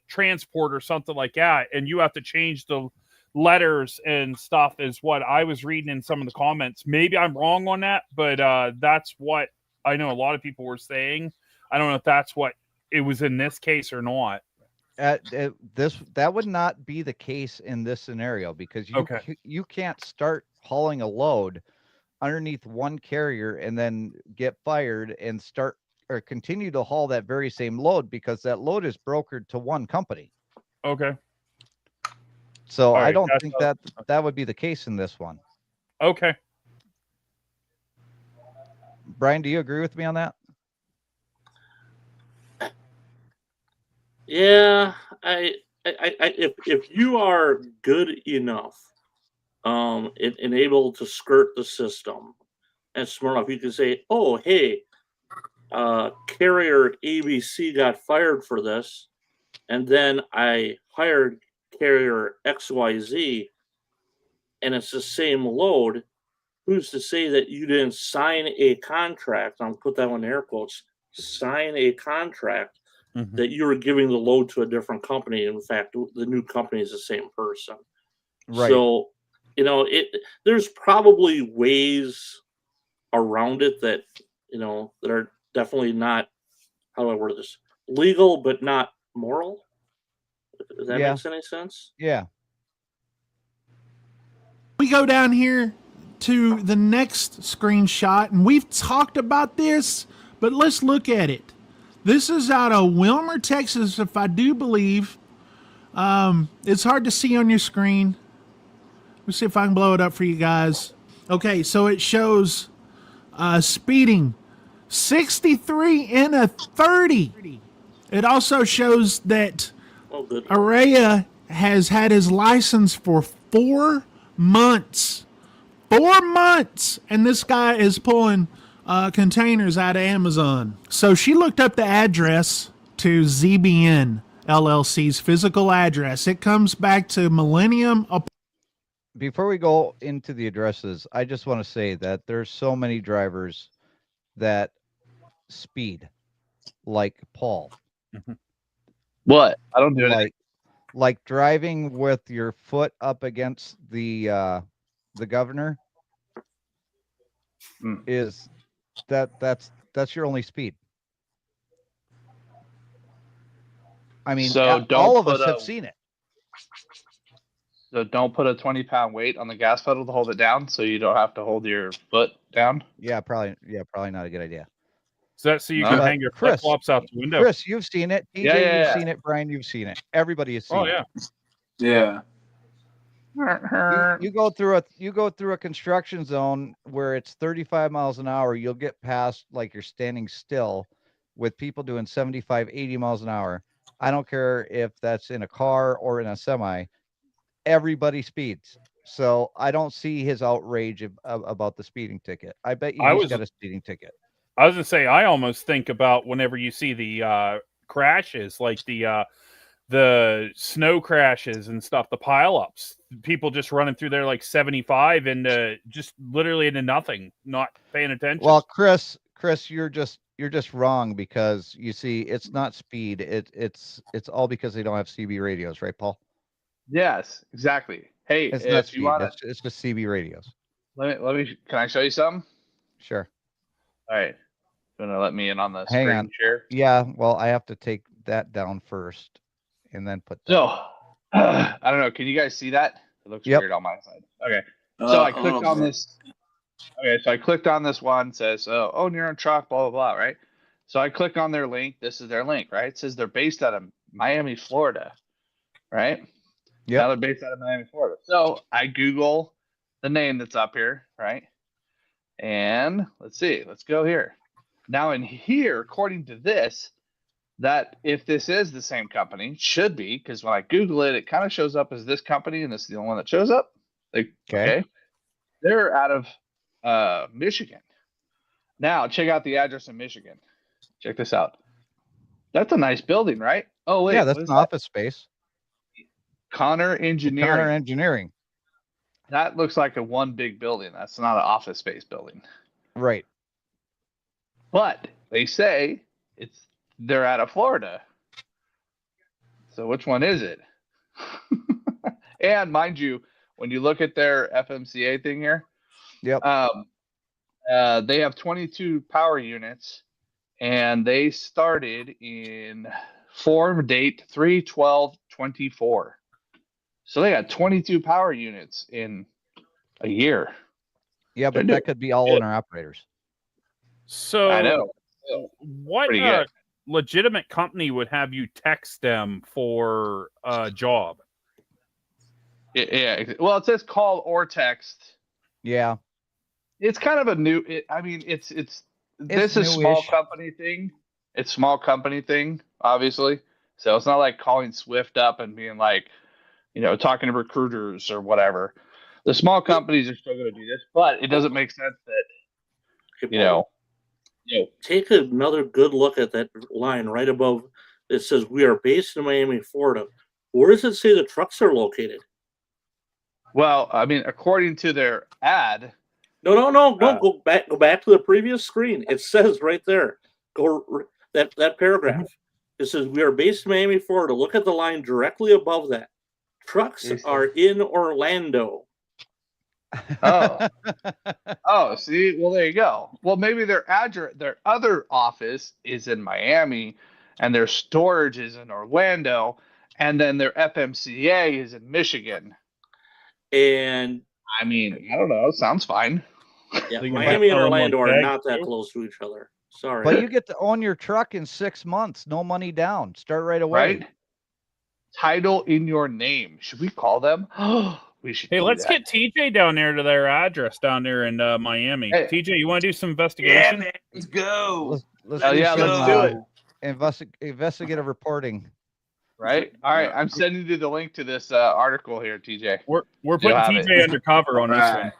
transport or something like that, and you have to change the letters and stuff, is what I was reading in some of the comments. Maybe I'm wrong on that, but that's what I know a lot of people were saying. I don't know if that's what it was in this case or not. That would not be the case in this scenario, because you can't start hauling a load underneath one carrier and then get fired and start or continue to haul that very same load, because that load is brokered to one company. Okay. So All right, I don't think that would be the case in this one. Okay. Brian, do you agree with me on that? Yeah, if you are good enough, and able to skirt the system and smart enough, you can say, "Oh, hey, carrier ABC got fired for this, and then I hired carrier XYZ, and it's the same load. Who's to say that you didn't sign a contract?" I'll put that one in air quotes. Sign a contract that you were giving the load to a different company. In fact, the new company is the same person. Right. So, there's probably ways around it that, that are definitely not, how do I word this, legal, but not moral. Does that make any sense? Yeah. We go down here to the next screenshot, and we've talked about this, but let's look at it. This is out of Wilmer, Texas, if I do believe. It's hard to see on your screen. Let's see if I can blow it up for you guys. Okay, so it shows speeding 63 in a 30. It also shows that Araya has had his license for 4 months. 4 months! And this guy is pulling containers out of Amazon. So she looked up the address to ZBN LLC's physical address. It comes back to Millennium. Before we go into the addresses, I just want to say that there's so many drivers that speed like Paul. What? I don't do anything. Like driving with your foot up against the governor is that's your only speed. I mean, So all of us have seen it. So don't put a 20-pound weight on the gas pedal to hold it down, so you don't have to hold your foot down. Yeah, probably not a good idea. So you can hang your flip flops out the window. Chris, you've seen it. DJ, you've seen it. Brian, you've seen it. Everybody has seen it. Yeah. You go through a construction zone where it's 35 miles an hour. You'll get past like you're standing still with people doing 75, 80 miles an hour. I don't care if that's in a car or in a semi. Everybody speeds. So I don't see his outrage about the speeding ticket. I bet you he's got a speeding ticket. I was gonna say, I almost think about whenever you see the crashes, like the snow crashes and stuff, the pileups, people just running through there like 75 and just literally into nothing, not paying attention. Well, Chris, you're just wrong, because you see, it's not speed. It's all because they don't have CB radios, right, Paul? Yes, exactly. Hey, it's if not speed. you want to, it's just CB radios. let me. Can I show you something? Sure. All right. You want to let me in on the Hang screen on. share? Yeah. Well, I have to take that down first, and then put. So, I don't know. Can you guys see that? It looks weird on my side. Okay. So I clicked on this. Okay. So I clicked on this one. Says, oh, you're on truck, blah, blah, blah. Right. So I click on their link. This is their link, right? It says they're based out of Miami, Florida. Right. Yeah. Now they're based out of Miami, Florida. So I Google the name that's up here. Right. And let's see. Let's go here. Now in here, according to this, that if this is the same company, should be, because when I Google it, it kind of shows up as this company, and this is the only one that shows up. Like, okay. They're out of Michigan. Now, check out the address in Michigan. Check this out. That's a nice building, right? Oh, wait. Yeah, that's an office space. Connor Engineering. Connor Engineering. That looks like a one big building. That's not an office space building. Right. But they say they're out of Florida. So which one is it? And mind you, when you look at their FMCA thing here, yep. They have 22 power units, and they started in form date 3/12/24. So they got 22 power units in a year. Yeah, but that could be all owner operators. So I know. What Pretty good. legitimate company would have you text them for a job? Yeah. Well, it says call or text. Yeah. It's kind of a new. This is small newish. company thing. It's small company thing, obviously. So it's not like calling Swift up and being like, talking to recruiters or whatever. The small companies are still going to do this, but it doesn't make sense that, Take another good look at that line right above. It says we are based in Miami, Florida. Where does it say the trucks are located? Well, according to their ad. No. Go back to the previous screen. It says right there. That paragraph. It says we are based in Miami, Florida. Look at the line directly above that. Trucks are in Orlando. Oh, see, well, there you go. Well, maybe their other office is in Miami, and their storage is in Orlando, and then their FMCA is in Michigan. And I don't know. Sounds fine. Yeah, Miami and Orlando are not that close to each other. Sorry. But you get to own your truck in 6 months, no money down. Start right away. Right? Title in your name. Should we call them? We should. Hey, let's get TJ down there to their address down there in Miami. Hey. TJ, you want to do some investigation? Yeah, man, let's go. Let's do it. Investigative reporting. Right. All right. I'm sending you the link to this article here, TJ. We're putting TJ undercover on this one.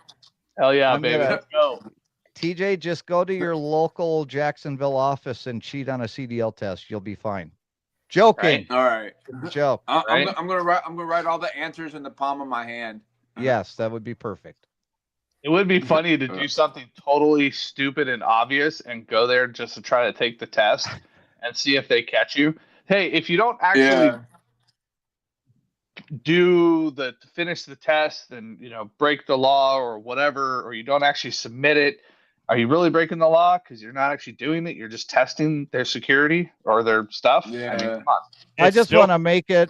Hell yeah, baby. Let's go. TJ, just go to your local Jacksonville office and cheat on a CDL test. You'll be fine. Joking. All right. Joke. I'm gonna write all the answers in the palm of my hand. Yes, that would be perfect. It would be funny to do something totally stupid and obvious and go there just to try to take the test and see if they catch you. Hey, if you don't actually finish the test and break the law or whatever, or you don't actually submit it, are you really breaking the law because you're not actually doing it? You're just testing their security or their stuff. Yeah. Come on. I just want to make it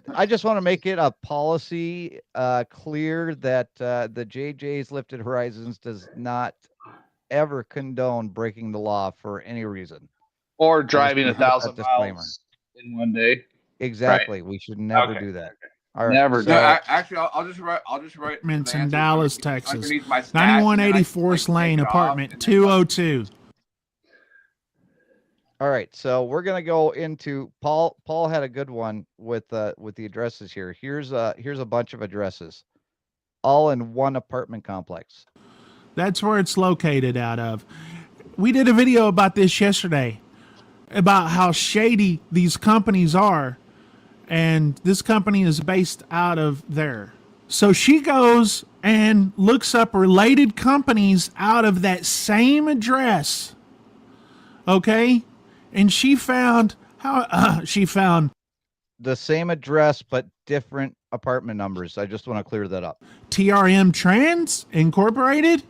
a policy clear that the JJ's Lifted Horizons does not ever condone breaking the law for any reason Or driving 1,000 miles in one day. Exactly. Right. We should never do that. All right. Never do. I'll just write. It's in Dallas, Texas. underneath my stats, and then 9184th Lane, apartment 202. All right, so we're gonna go into Paul. Paul had a good one with the addresses here. Here's a bunch of addresses, all in one apartment complex. That's where it's located out of. We did a video about this yesterday, about how shady these companies are, and this company is based out of there. So she goes and looks up related companies out of that same address. Okay? And she found she found the same address but different apartment numbers. I just want to clear that up. TRM Trans Incorporated.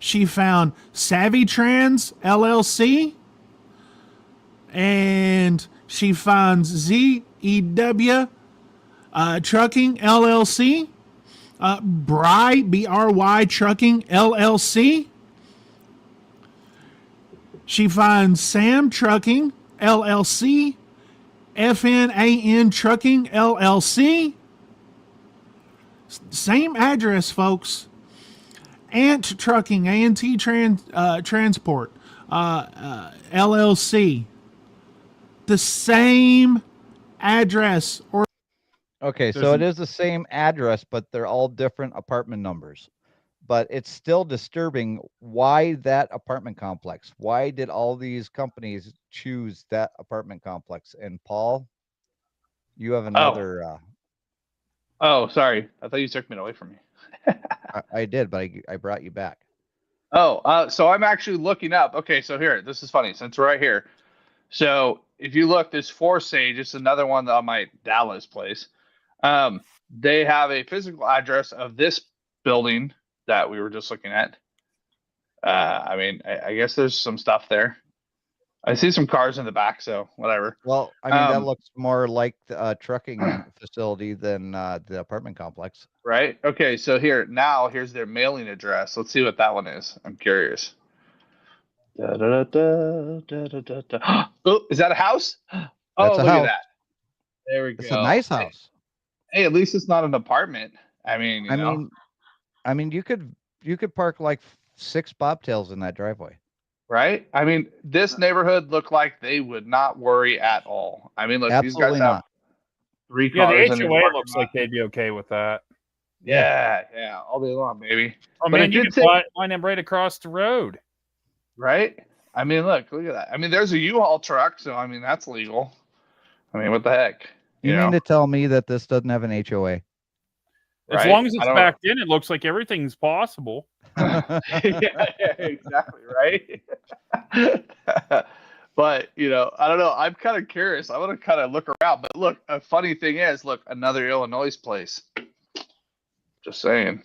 She found Savvy Trans LLC. And she finds ZEW Trucking LLC. Bry, BRY Trucking LLC. She finds Sam Trucking LLC, FNAN Trucking LLC. Same address, folks. Ant Trucking, A&T Transport, LLC. The same address. Or Okay, so it is the same address, but they're all different apartment numbers. But it's still disturbing. Why that apartment complex? Why did all these companies choose that apartment complex? And Paul, you have another. Oh, sorry. I thought you took me away from me. I did, but I brought you back. So I'm actually looking up. Okay, so here, this is funny since we're right here. So if you look, this Forsage, it's another one on my Dallas place. They have a physical address of this building that we were just looking at. I mean, I guess there's some stuff there. I see some cars in the back, so whatever. Well, I mean, that looks more like the trucking facility than the apartment complex. Right? Okay, so here's their mailing address. Let's see what that one is. I'm curious. Oh, is that a house? Oh, That's a look house. at that. There we go. It's a nice house. Hey, at least it's not an apartment. I mean, I mean, you could park like 6 bobtails in that driveway. Right? I mean, this neighborhood looked like they would not worry at all. I mean, look, Absolutely these guys have not. 3 Yeah, cars. the in their HOA parking looks lot. like they'd be okay with that. Yeah, all day long, baby. Oh, But man, it you did can say- find them right across the road. Right? I mean, look at that. I mean, there's a U-Haul truck, so I mean, that's legal. I mean, what the heck? You mean to tell me that this doesn't have an HOA? As long as it's backed in, it looks like everything's possible. yeah, exactly, right? But, I don't know. I'm kind of curious. I want to kind of look around. But look, a funny thing is, look, another Illinois place. Just saying.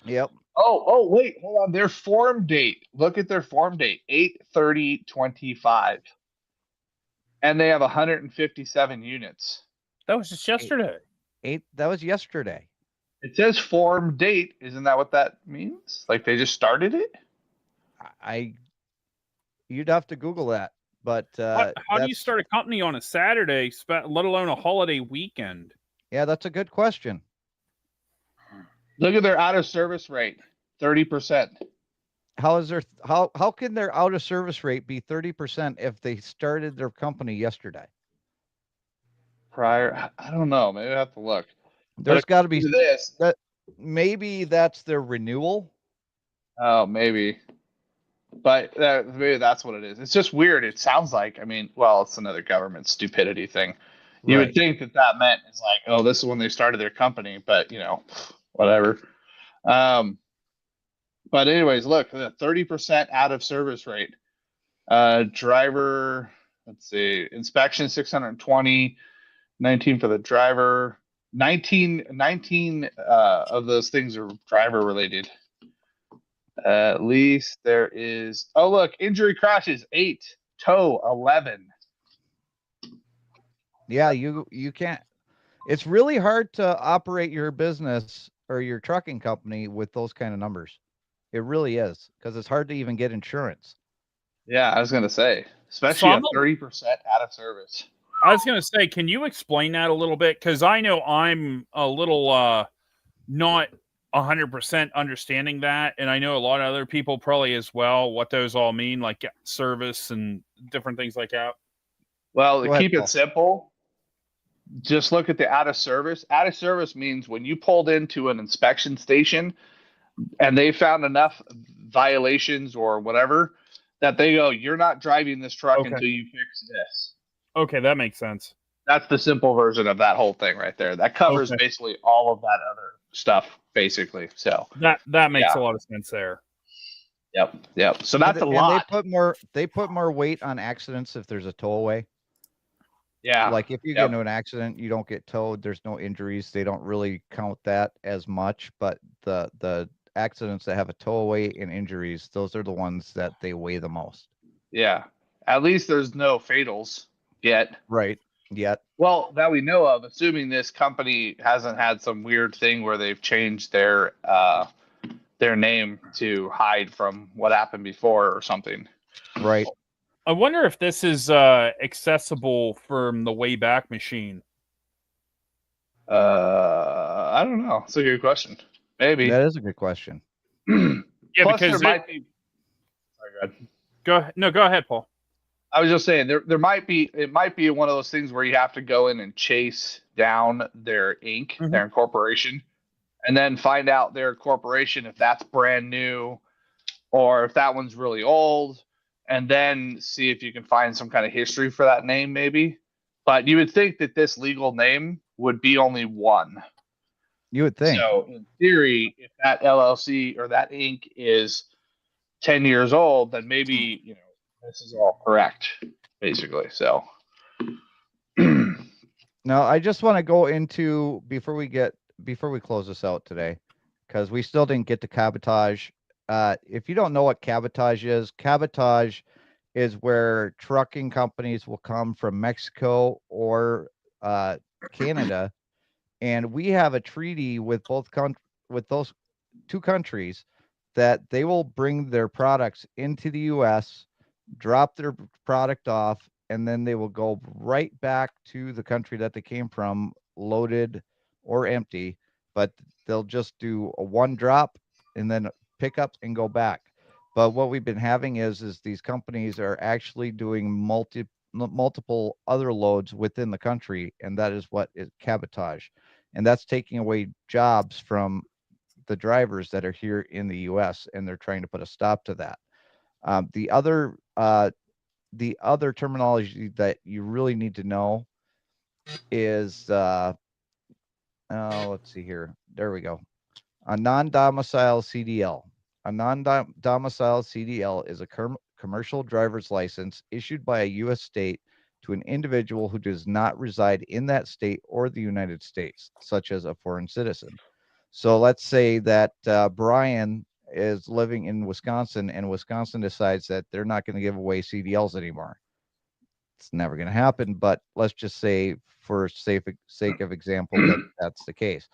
Yep. Oh, wait, hold on. Their form date. Look at their form date, 8/30/25. And they have 157 units. That was just yesterday. That was yesterday. It says form date. Isn't that what that means? Like they just started it? You'd have to Google that. But how do you start a company on a Saturday, let alone a holiday weekend? Yeah, that's a good question. Look at their out of service rate, 30%. How can their out of service rate be 30% if they started their company yesterday? Prior, I don't know. Maybe I have to look. There's got to be this. Maybe that's their renewal. Oh, maybe. But maybe that's what it is. It's just weird. It sounds like, it's another government stupidity thing. You would think that meant it's like, oh, this is when they started their company, but whatever. But anyways, look, the 30% out of service rate. Driver, let's see, inspection 620, 19 for the driver. 19 of those things are driver related. At least there is. Oh, look, injury crashes 8, tow 11. Yeah, you can't. It's really hard to operate your business or your trucking company with those kind of numbers. It really is, because it's hard to even get insurance. Yeah, I was gonna say, especially at 30% out of service. I was going to say, can you explain that a little bit? Because I know I'm a little not 100% understanding that, and I know a lot of other people probably as well, what those all mean, like service and different things like that. Well, to keep it simple, just look at the out of service. Out of service means when you pulled into an inspection station and they found enough violations or whatever that they go, you're not driving this truck until you fix this. Okay, that makes sense. That's the simple version of that whole thing right there. That covers basically all of that other stuff, basically. So that makes a lot of sense there. Yep. So that's a lot. They put more weight on accidents if there's a towaway. Yeah. Like if you get into an accident, you don't get towed. There's no injuries. They don't really count that as much. But the accidents that have a towaway and injuries, those are the ones that they weigh the most. Yeah. At least there's no fatals yet. Right. Yet. Well, that we know of, assuming this company hasn't had some weird thing where they've changed their name to hide from what happened before or something. Right. I wonder if this is accessible from the Wayback Machine. I don't know. It's a good question. Maybe. That is a good question. Yeah, Plus, because there might be. Sorry, go ahead. Go ahead, Paul. I was just saying it might be one of those things where you have to go in and chase down their Inc., their incorporation, and then find out their corporation if that's brand new or if that one's really old, and then see if you can find some kind of history for that name, maybe. But you would think that this legal name would be only one. You would think. So in theory, if that LLC or that Inc. is 10 years old, then maybe, this is all correct, basically. So Now, I just want to go into before we close this out today, because we still didn't get to Cabotage. If you don't know what Cabotage is where trucking companies will come from Mexico or Canada, and we have a treaty with with those two countries that they will bring their products into the U.S., drop their product off, and then they will go right back to the country that they came from, loaded or empty, but they'll just do a one drop and then pick up and go back. But what we've been having is these companies are actually doing multiple other loads within the country, and that is what is cabotage. And that's taking away jobs from the drivers that are here in the U.S., and they're trying to put a stop to that. The other terminology that you really need to know is, let's see here. There we go. A non-domicile CDL. A non-domicile CDL is a commercial driver's license issued by a U.S. state to an individual who does not reside in that state or the United States, such as a foreign citizen. So let's say that Brian is living in Wisconsin, and Wisconsin decides that they're not going to give away CDLs anymore. It's never going to happen, but let's just say, for sake of example, that that's the case.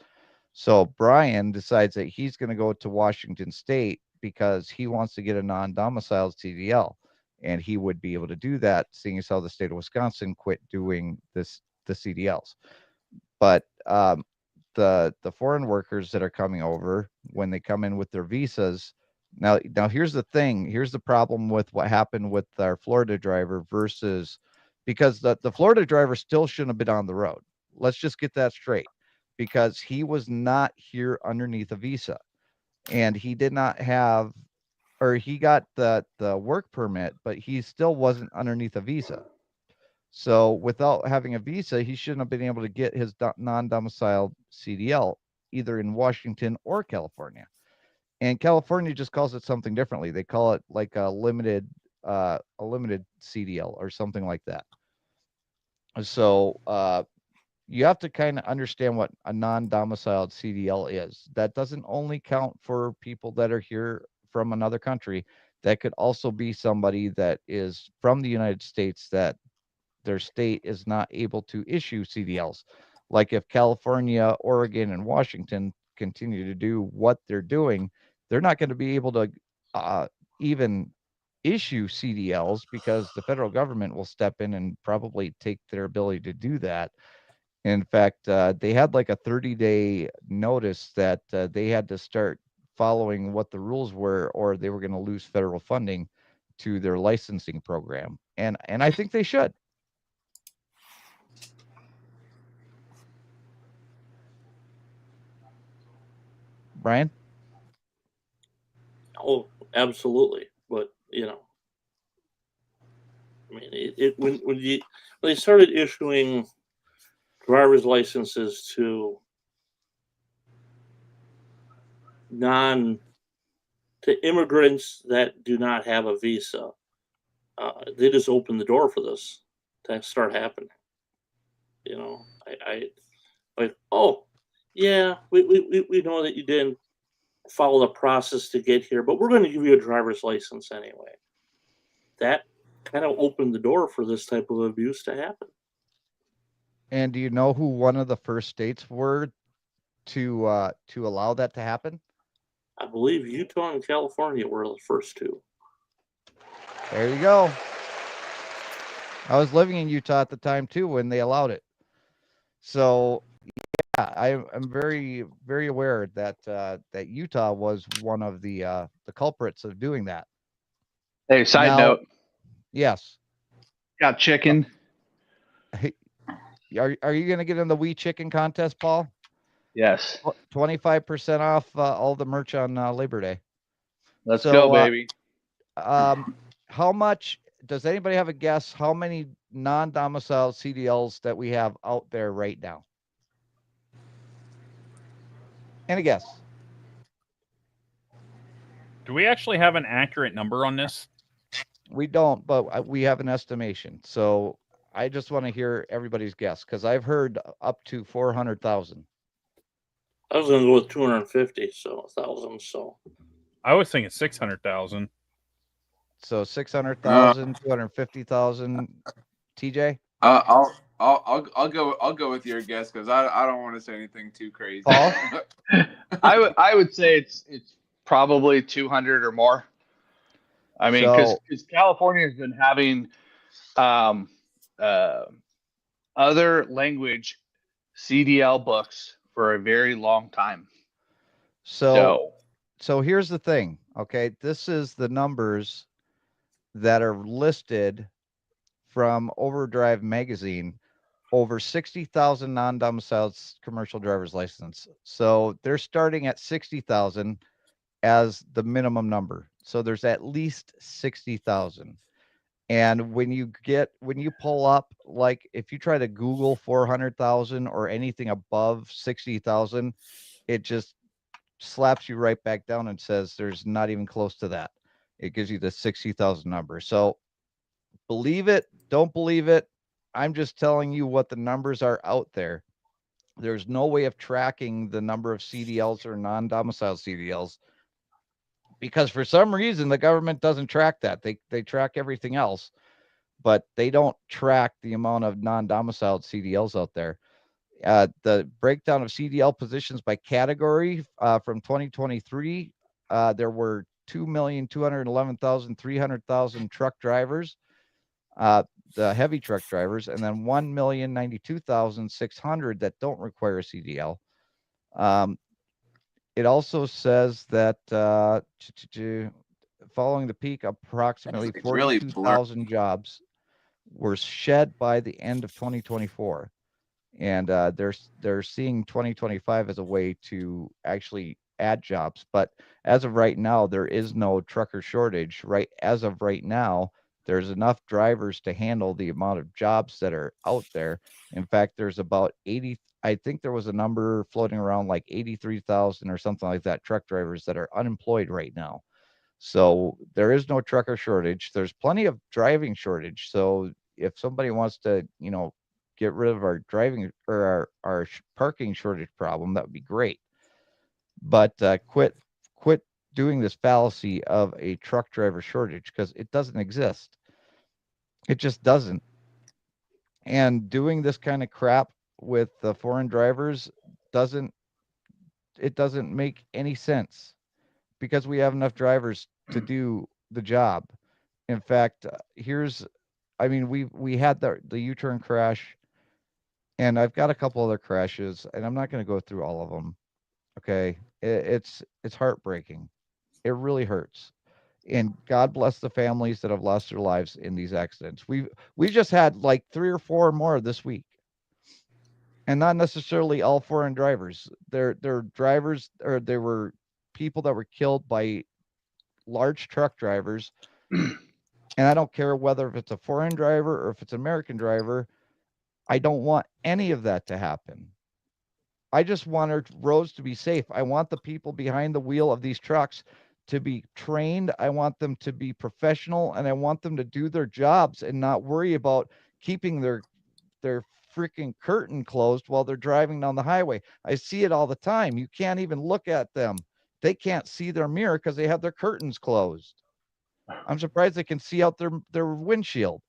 So Brian decides that he's going to go to Washington State because he wants to get a non-domiciled CDL, and he would be able to do that, seeing as how the state of Wisconsin quit doing the CDLs. But the foreign workers that are coming over, when they come in with their visas, now here's the thing. Here's the problem with what happened with our Florida driver versus, because the Florida driver still shouldn't have been on the road. Let's just get that straight, because he was not here underneath a visa, and he did not have, or he got the work permit, but he still wasn't underneath a visa. So without having a visa, he shouldn't have been able to get his non-domiciled CDL either in Washington or California. And California just calls it something differently. They call it like a limited CDL or something like that. So you have to kind of understand what a non-domiciled CDL is. That doesn't only count for people that are here from another country. That could also be somebody that is from the United States that their state is not able to issue CDLs. Like if California, Oregon, and Washington continue to do what they're doing, they're not going to be able to even issue CDLs, because the federal government will step in and probably take their ability to do that. In fact, they had like a 30-day notice that they had to start following what the rules were, or they were going to lose federal funding to their licensing program. And I think they should. Brian? Oh, absolutely. But I mean, when they started issuing driver's licenses to immigrants that do not have a visa, they just opened the door for this to start happening. I like, oh yeah, we know that you didn't follow the process to get here, but we're going to give you a driver's license anyway. That kind of opened the door for this type of abuse to happen. And do you know who one of the first states were to allow that to happen? I believe Utah and California were the first two. There you go. I was living in Utah at the time too when they allowed it. So yeah, yeah, I'm very, very aware that that Utah was one of the culprits of doing that. Hey, side Now, note, yes, got chicken. are you going to get in the We Chicken contest, Paul? Yes. 25% off all the merch on Labor Day. Let's So, go, baby. How much does anybody have a guess? How many non-domiciled CDLs that we have out there right now? Any guess? Do we actually have an accurate number on this? We don't, but we have an estimation. So I just want to hear everybody's guess because I've heard up to 400,000. I was going to go with 250, so 1,000. So I was thinking 600,000. So 600,000, 250,000. TJ? I'll go with your guess because I don't want to say anything too crazy. Paul? I would say it's probably 200 or more. I mean, because California has been having other language CDL books for a very long time. So here's the thing. Okay, this is the numbers that are listed from Overdrive Magazine. Over 60,000 non-domiciled commercial driver's license. So they're starting at 60,000 as the minimum number. So there's at least 60,000. And when you pull up, like if you try to Google 400,000 or anything above 60,000, it just slaps you right back down and says there's not even close to that. It gives you the 60,000 number. So believe it, don't believe it. I'm just telling you what the numbers are out there. There's no way of tracking the number of CDLs or non-domiciled CDLs because for some reason the government doesn't track that. They track everything else, but they don't track the amount of non-domiciled CDLs out there. The breakdown of CDL positions by category from 2023, there were 2,211,300 truck drivers. The heavy truck drivers, and then 1,092,600 that don't require a CDL. It also says that following the peak, approximately 42,000 jobs were shed by the end of 2024, and they're seeing 2025 as a way to actually add jobs. But as of right now, there is no trucker shortage. Right as of right now, there's enough drivers to handle the amount of jobs that are out there. In fact, there's about 80, I think there was a number floating around like 83,000 or something like that, truck drivers that are unemployed right now. So there is no trucker shortage. There's plenty of driving shortage. So if somebody wants to, get rid of our driving or our parking shortage problem, that would be great. But quit doing this fallacy of a truck driver shortage because it doesn't exist. It just doesn't. And doing this kind of crap with the foreign drivers doesn't make any sense because we have enough drivers to do the job. In fact, we had the U-turn crash, and I've got a couple other crashes, and I'm not going to go through all of them. Okay, it's heartbreaking. It really hurts. And God bless the families that have lost their lives in these accidents. We just had like 3 or 4 more this week. And not necessarily all foreign drivers. They're drivers, or there were people that were killed by large truck drivers. And I don't care whether if it's a foreign driver or if it's an American driver. I don't want any of that to happen. I just want our roads to be safe. I want the people behind the wheel of these trucks to be trained. I want them to be professional, and I want them to do their jobs and not worry about keeping their freaking curtain closed while they're driving down the highway. I see it all the time. You can't even look at them. They can't see their mirror because they have their curtains closed. I'm surprised they can see out their windshield.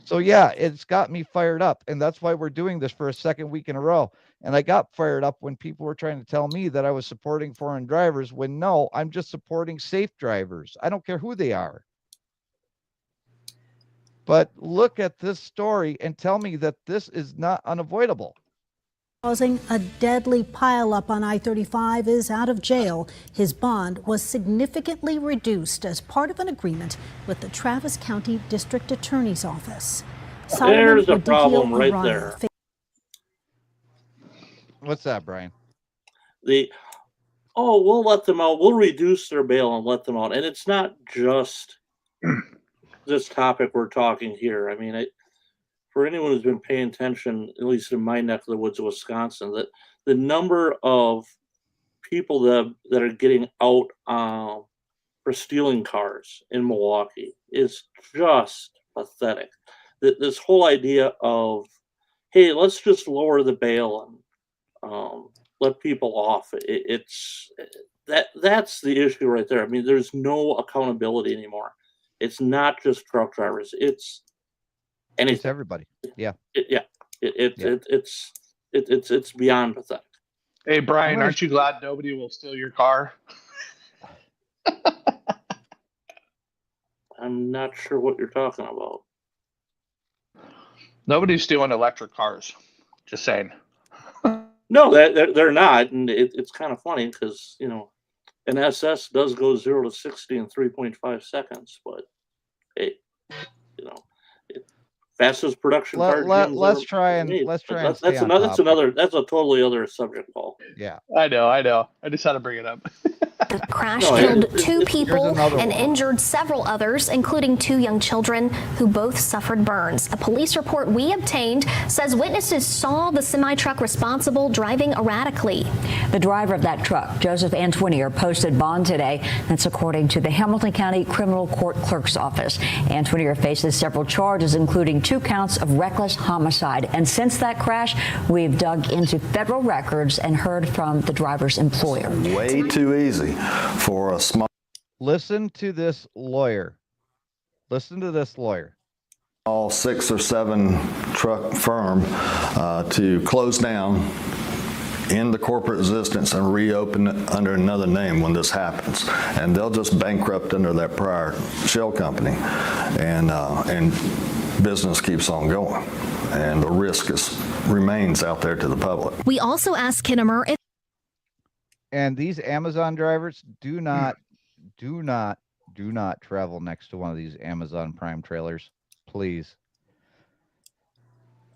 So yeah, it's got me fired up, and that's why we're doing this for a second week in a row. And I got fired up when people were trying to tell me that I was supporting foreign drivers when no, I'm just supporting safe drivers. I don't care who they are. But look at this story and tell me that this is not unavoidable. Causing a deadly pileup on I-35 is out of jail. His bond was significantly reduced as part of an agreement with the Travis County District Attorney's Office. There's a problem right there. What's that, Brian? We'll let them out. We'll reduce their bail and let them out. And it's not just this topic we're talking here. I mean, for anyone who's been paying attention, at least in my neck of the woods of Wisconsin, that the number of people that are getting out for stealing cars in Milwaukee is just pathetic. This whole idea of, hey, let's just lower the bail and let people off. That's the issue right there. I mean, there's no accountability anymore. It's not just truck drivers. It's anything. It's everybody. Yeah. It's beyond pathetic. Hey, Brian, aren't you glad nobody will steal your car? I'm not sure what you're talking about. Nobody's stealing electric cars. Just saying. No, they're not, and it's kind of funny because an SS does go 0 to 60 in 3.5 seconds, but hey, fastest production car. Let's try and stay on topic. That's a totally other subject, Paul. Yeah, I know. I just had to bring it up. The crash killed 2 people and injured several others, including 2 young children who both suffered burns. A police report we obtained says witnesses saw the semi-truck responsible driving erratically. The driver of that truck, Joseph Antwinier, posted bond today. That's according to the Hamilton County Criminal Court Clerk's Office. Antwinier faces several charges, including 2 counts of reckless homicide. And since that crash, we've dug into federal records and heard from the driver's employer. Way too easy for a small. Listen to this lawyer. All 6 or 7 truck firm to close down, end the corporate existence, and reopen it under another name when this happens, and they'll just bankrupt under that prior shell company, and business keeps on going, and the risk remains out there to the public. We also asked Kinnemer if. And these Amazon drivers do not travel next to one of these Amazon Prime trailers, please.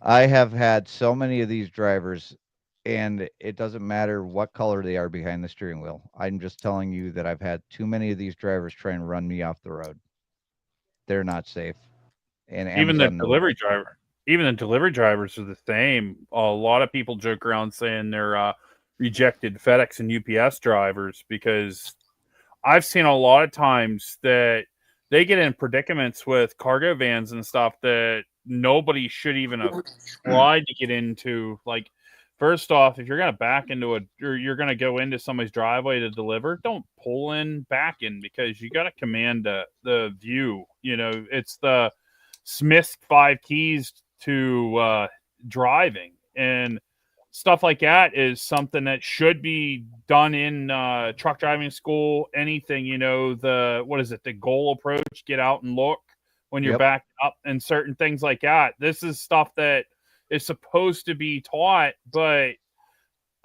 I have had so many of these drivers, and it doesn't matter what color they are behind the steering wheel. I'm just telling you that I've had too many of these drivers try and run me off the road. They're not safe. And even the delivery drivers are the same. A lot of people joke around saying they're rejected FedEx and UPS drivers, because I've seen a lot of times that they get in predicaments with cargo vans and stuff that nobody should even have tried to get into. Like, first off, if you're going to back into or you're going to go into somebody's driveway to deliver, don't pull in back in, because you got to command the view. It's the Smith's 5 keys to driving, and stuff like that is something that should be done in truck driving school. Anything, the goal approach, get out and look when you're backed up, and certain things like that. This is stuff that is supposed to be taught, but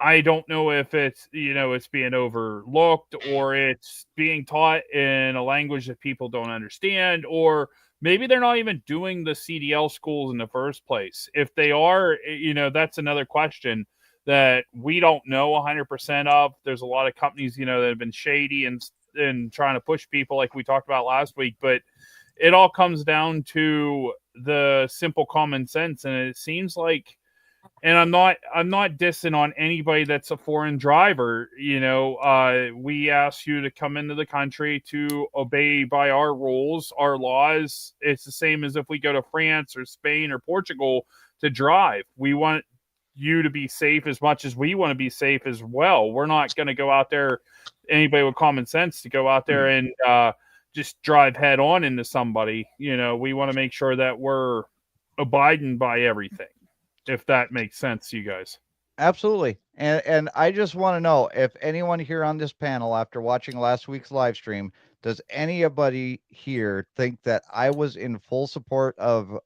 I don't know if it's being overlooked, or it's being taught in a language that people don't understand, or maybe they're not even doing the CDL schools in the first place. If they are, that's another question that we don't know 100% of. There's a lot of companies, that have been shady and trying to push people, like we talked about last week. But it all comes down to the simple common sense, and it seems like. And I'm not dissing on anybody that's a foreign driver. We ask you to come into the country to obey by our rules, our laws. It's the same as if we go to France or Spain or Portugal to drive. We want you to be safe as much as we want to be safe as well. We're not going to go out there, anybody with common sense, to go out there and just drive head on into somebody. We want to make sure that we're abiding by everything. If that makes sense to you guys. Absolutely. And I just want to know if anyone here on this panel, after watching last week's live stream, does anybody here think that I was in full support of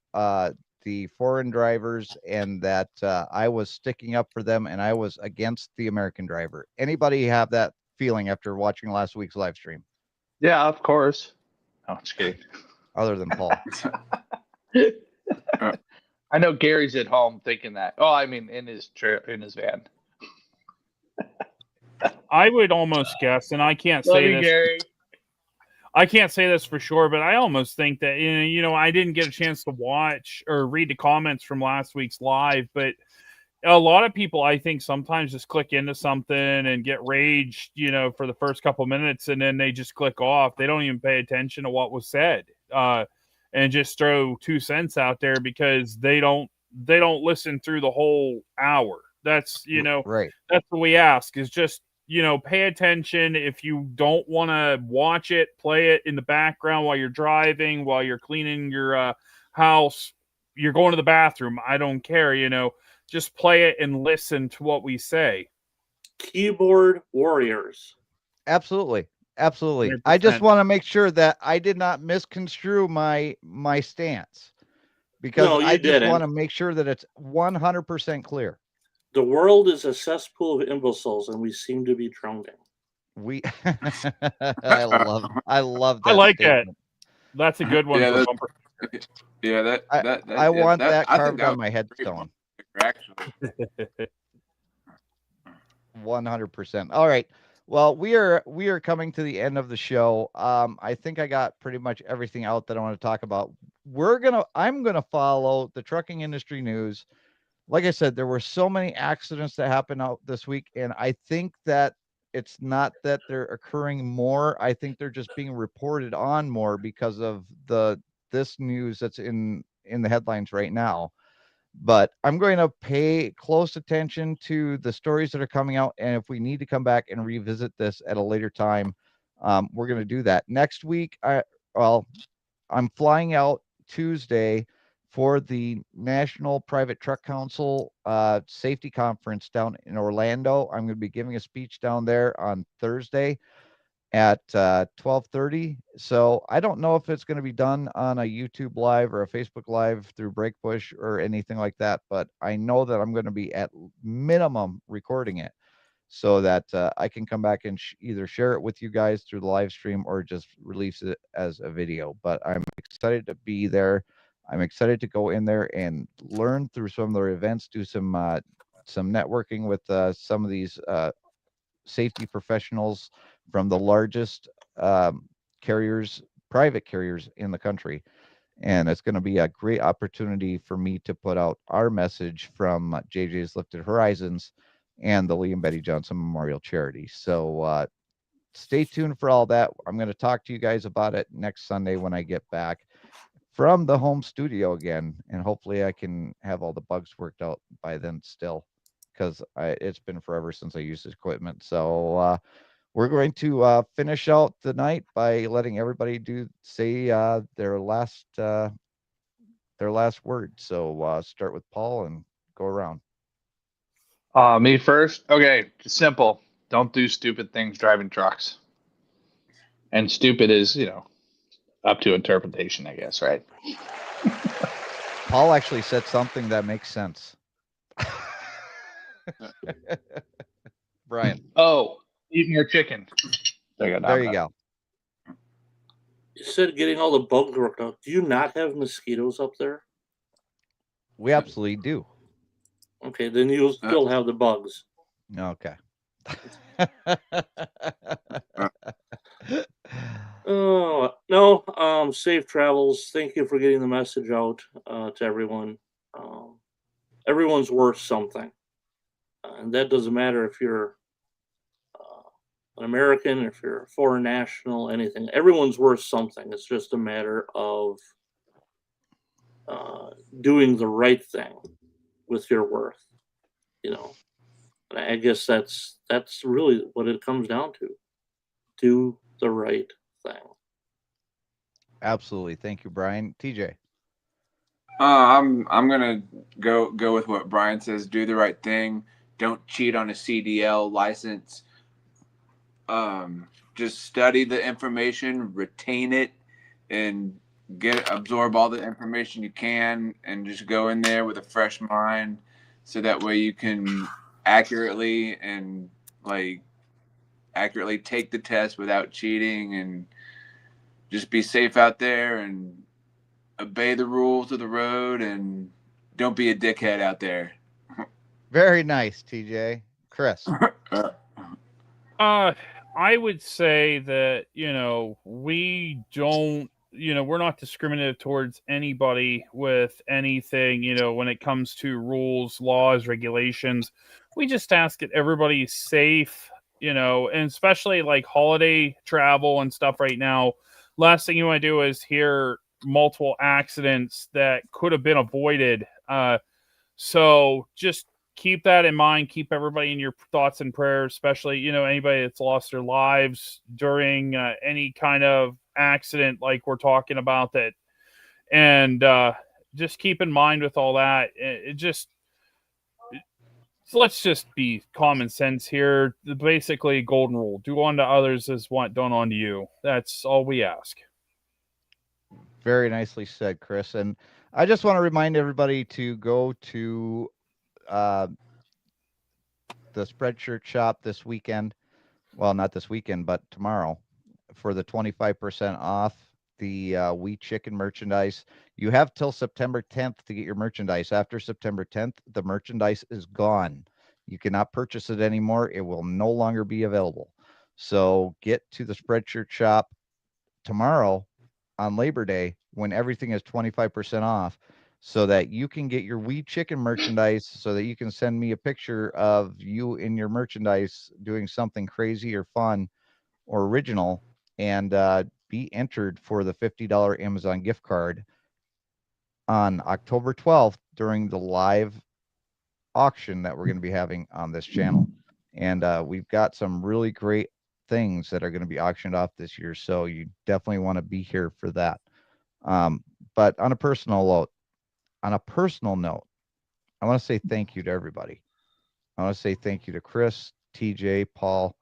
the foreign drivers and that I was sticking up for them and I was against the American driver. Anybody have that feeling after watching last week's live stream? Yeah, of course. Oh, just kidding. Other than Paul. I know Gary's at home thinking that. Oh, I mean, in his van. I would almost guess, and I can't Love say you, this. Gary. I can't say this for sure, but I almost think that, I didn't get a chance to watch or read the comments from last week's live, but a lot of people, I think, sometimes just click into something and get raged, for the first couple minutes, and then they just click off. They don't even pay attention to what was said, and just throw 2 cents out there because they don't listen through the whole hour. That's, right. That's what we ask is just, pay attention. If you don't want to watch it, play it in the background while you're driving, while you're cleaning your house, you're going to the bathroom. I don't care, just play it and listen to what we say. Keyboard warriors. Absolutely. Absolutely. 100%. I just want to make sure that I did not misconstrue my stance because No, you I just didn't. want to make sure that it's 100% clear. The world is a cesspool of imbeciles, and we seem to be drowning. I love that. I like statement. that. That's a good one. Yeah, for bumper. Yeah, I want that I think carved on would my be a great headstone. bumper sticker, actually. 100%. All right. Well, we are coming to the end of the show. I think I got pretty much everything out that I want to talk about. I'm gonna follow the trucking industry news. Like I said, there were so many accidents that happened out this week, and I think that it's not that they're occurring more. I think they're just being reported on more because of this news that's in the headlines right now. But I'm going to pay close attention to the stories that are coming out, and if we need to come back and revisit this at a later time, we're going to do that next week. I'm flying out Tuesday for the National Private Truck Council safety conference down in Orlando. I'm going to be giving a speech down there on Thursday at 12:30. So I don't know if it's going to be done on a YouTube live or a Facebook live through Breakpush or anything like that, but I know that I'm going to be at minimum recording it so that I can come back and either share it with you guys through the live stream or just release it as a video. But I'm excited to be there. I'm excited to go in there and learn through some of their events, do some networking with some of these safety professionals from the largest carriers, private carriers in the country. And it's going to be a great opportunity for me to put out our message from JJ's Lifted Horizons and the Lee and Betty Johnson Memorial Charity. So stay tuned for all that. I'm going to talk to you guys about it next Sunday when I get back from the home studio again, and hopefully I can have all the bugs worked out by then still, because it's been forever since I used this equipment. So we're going to finish out the night by letting everybody say their last word. So start with Paul and go around. Me first. Okay, simple. Don't do stupid things driving trucks. And stupid is, up to interpretation, I guess, right? Paul actually said something that makes sense. Brian. Oh, eating your chicken. There you go. You said getting all the bugs worked out. Do you not have mosquitoes up there? We absolutely do. Okay, then you'll still have the bugs. Okay. Oh no! Safe travels. Thank you for getting the message out to everyone. Everyone's worth something, and that doesn't matter if you're an American, if you're a foreign national, anything. Everyone's worth something. It's just a matter of doing the right thing with your worth. And I guess that's really what it comes down to. Do the right thing. Absolutely. Thank you, Brian. TJ. I'm gonna go with what Brian says. Do the right thing. Don't cheat on a CDL license. Just study the information, retain it, and absorb all the information you can and just go in there with a fresh mind, so that way you can accurately take the test without cheating, and just be safe out there and obey the rules of the road, and don't be a dickhead out there. Very nice, TJ. Chris. I would say that, we don't, we're not discriminative towards anybody with anything, when it comes to rules, laws, regulations. We just ask that everybody's safe, and especially like holiday travel and stuff right now. Last thing you want to do is hear multiple accidents that could have been avoided. So just keep that in mind. Keep everybody in your thoughts and prayers, especially, anybody that's lost their lives during any kind of accident like we're talking about that. And just keep in mind with all that, so let's just be common sense here. Basically, golden rule: do unto others as what done unto you. That's all we ask. Very nicely said, Chris. And I just want to remind everybody to go to the Spreadshirt shop this weekend. Well, not this weekend, but tomorrow, for the 25% off the We Chicken merchandise. You have till September 10th to get your merchandise. After September 10th, the merchandise is gone. You cannot purchase it anymore. It will no longer be available. So get to the Spreadshirt shop tomorrow on Labor Day when everything is 25% off, so that you can get your We Chicken merchandise, so that you can send me a picture of you in your merchandise doing something crazy or fun or original, and be entered for the $50 Amazon gift card on October 12th during the live auction that we're going to be having on this channel. And we've got some really great things that are going to be auctioned off this year, so you definitely want to be here for that. But on a personal note, I want to say thank you to everybody. I want to say thank you to Chris, TJ, Paul,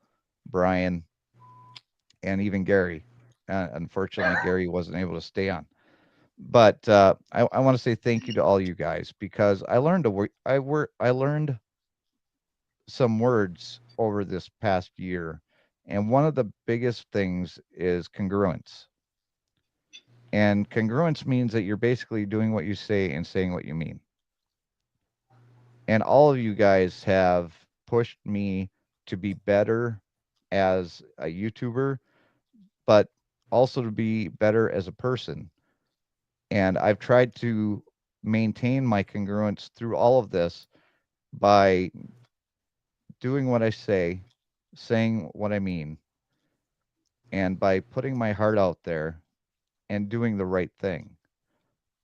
Brian, and even Gary. Unfortunately, Gary wasn't able to stay on. But I want to say thank you to all you guys, because I learned I learned some words over this past year, and one of the biggest things is congruence. And congruence means that you're basically doing what you say and saying what you mean. And all of you guys have pushed me to be better as a YouTuber, but also to be better as a person. And I've tried to maintain my congruence through all of this by doing what I say, saying what I mean, and by putting my heart out there and doing the right thing.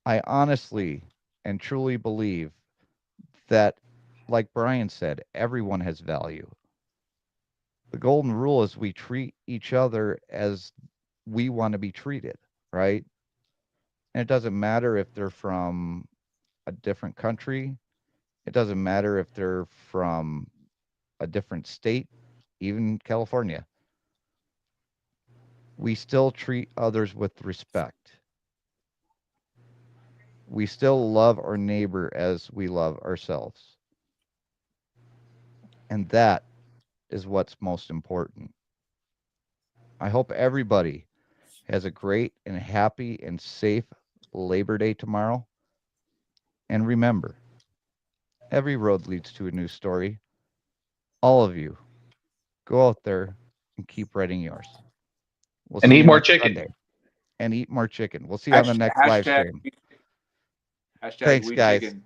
I honestly and truly believe that, like Brian said, everyone has value. The golden rule is we treat each other as we want to be treated, right? And it doesn't matter if they're from a different country. It doesn't matter if they're from a different state, even California. We still treat others with respect. We still love our neighbor as we love ourselves. And that is what's most important. I hope everybody has a great and happy and safe Labor Day tomorrow. And remember, every road leads to a new story. All of you, go out there and keep writing yours. We'll And see eat you more next chicken. Sunday. And eat more chicken. We'll see you on the next live stream. Hashtag Thanks, We guys. Chicken.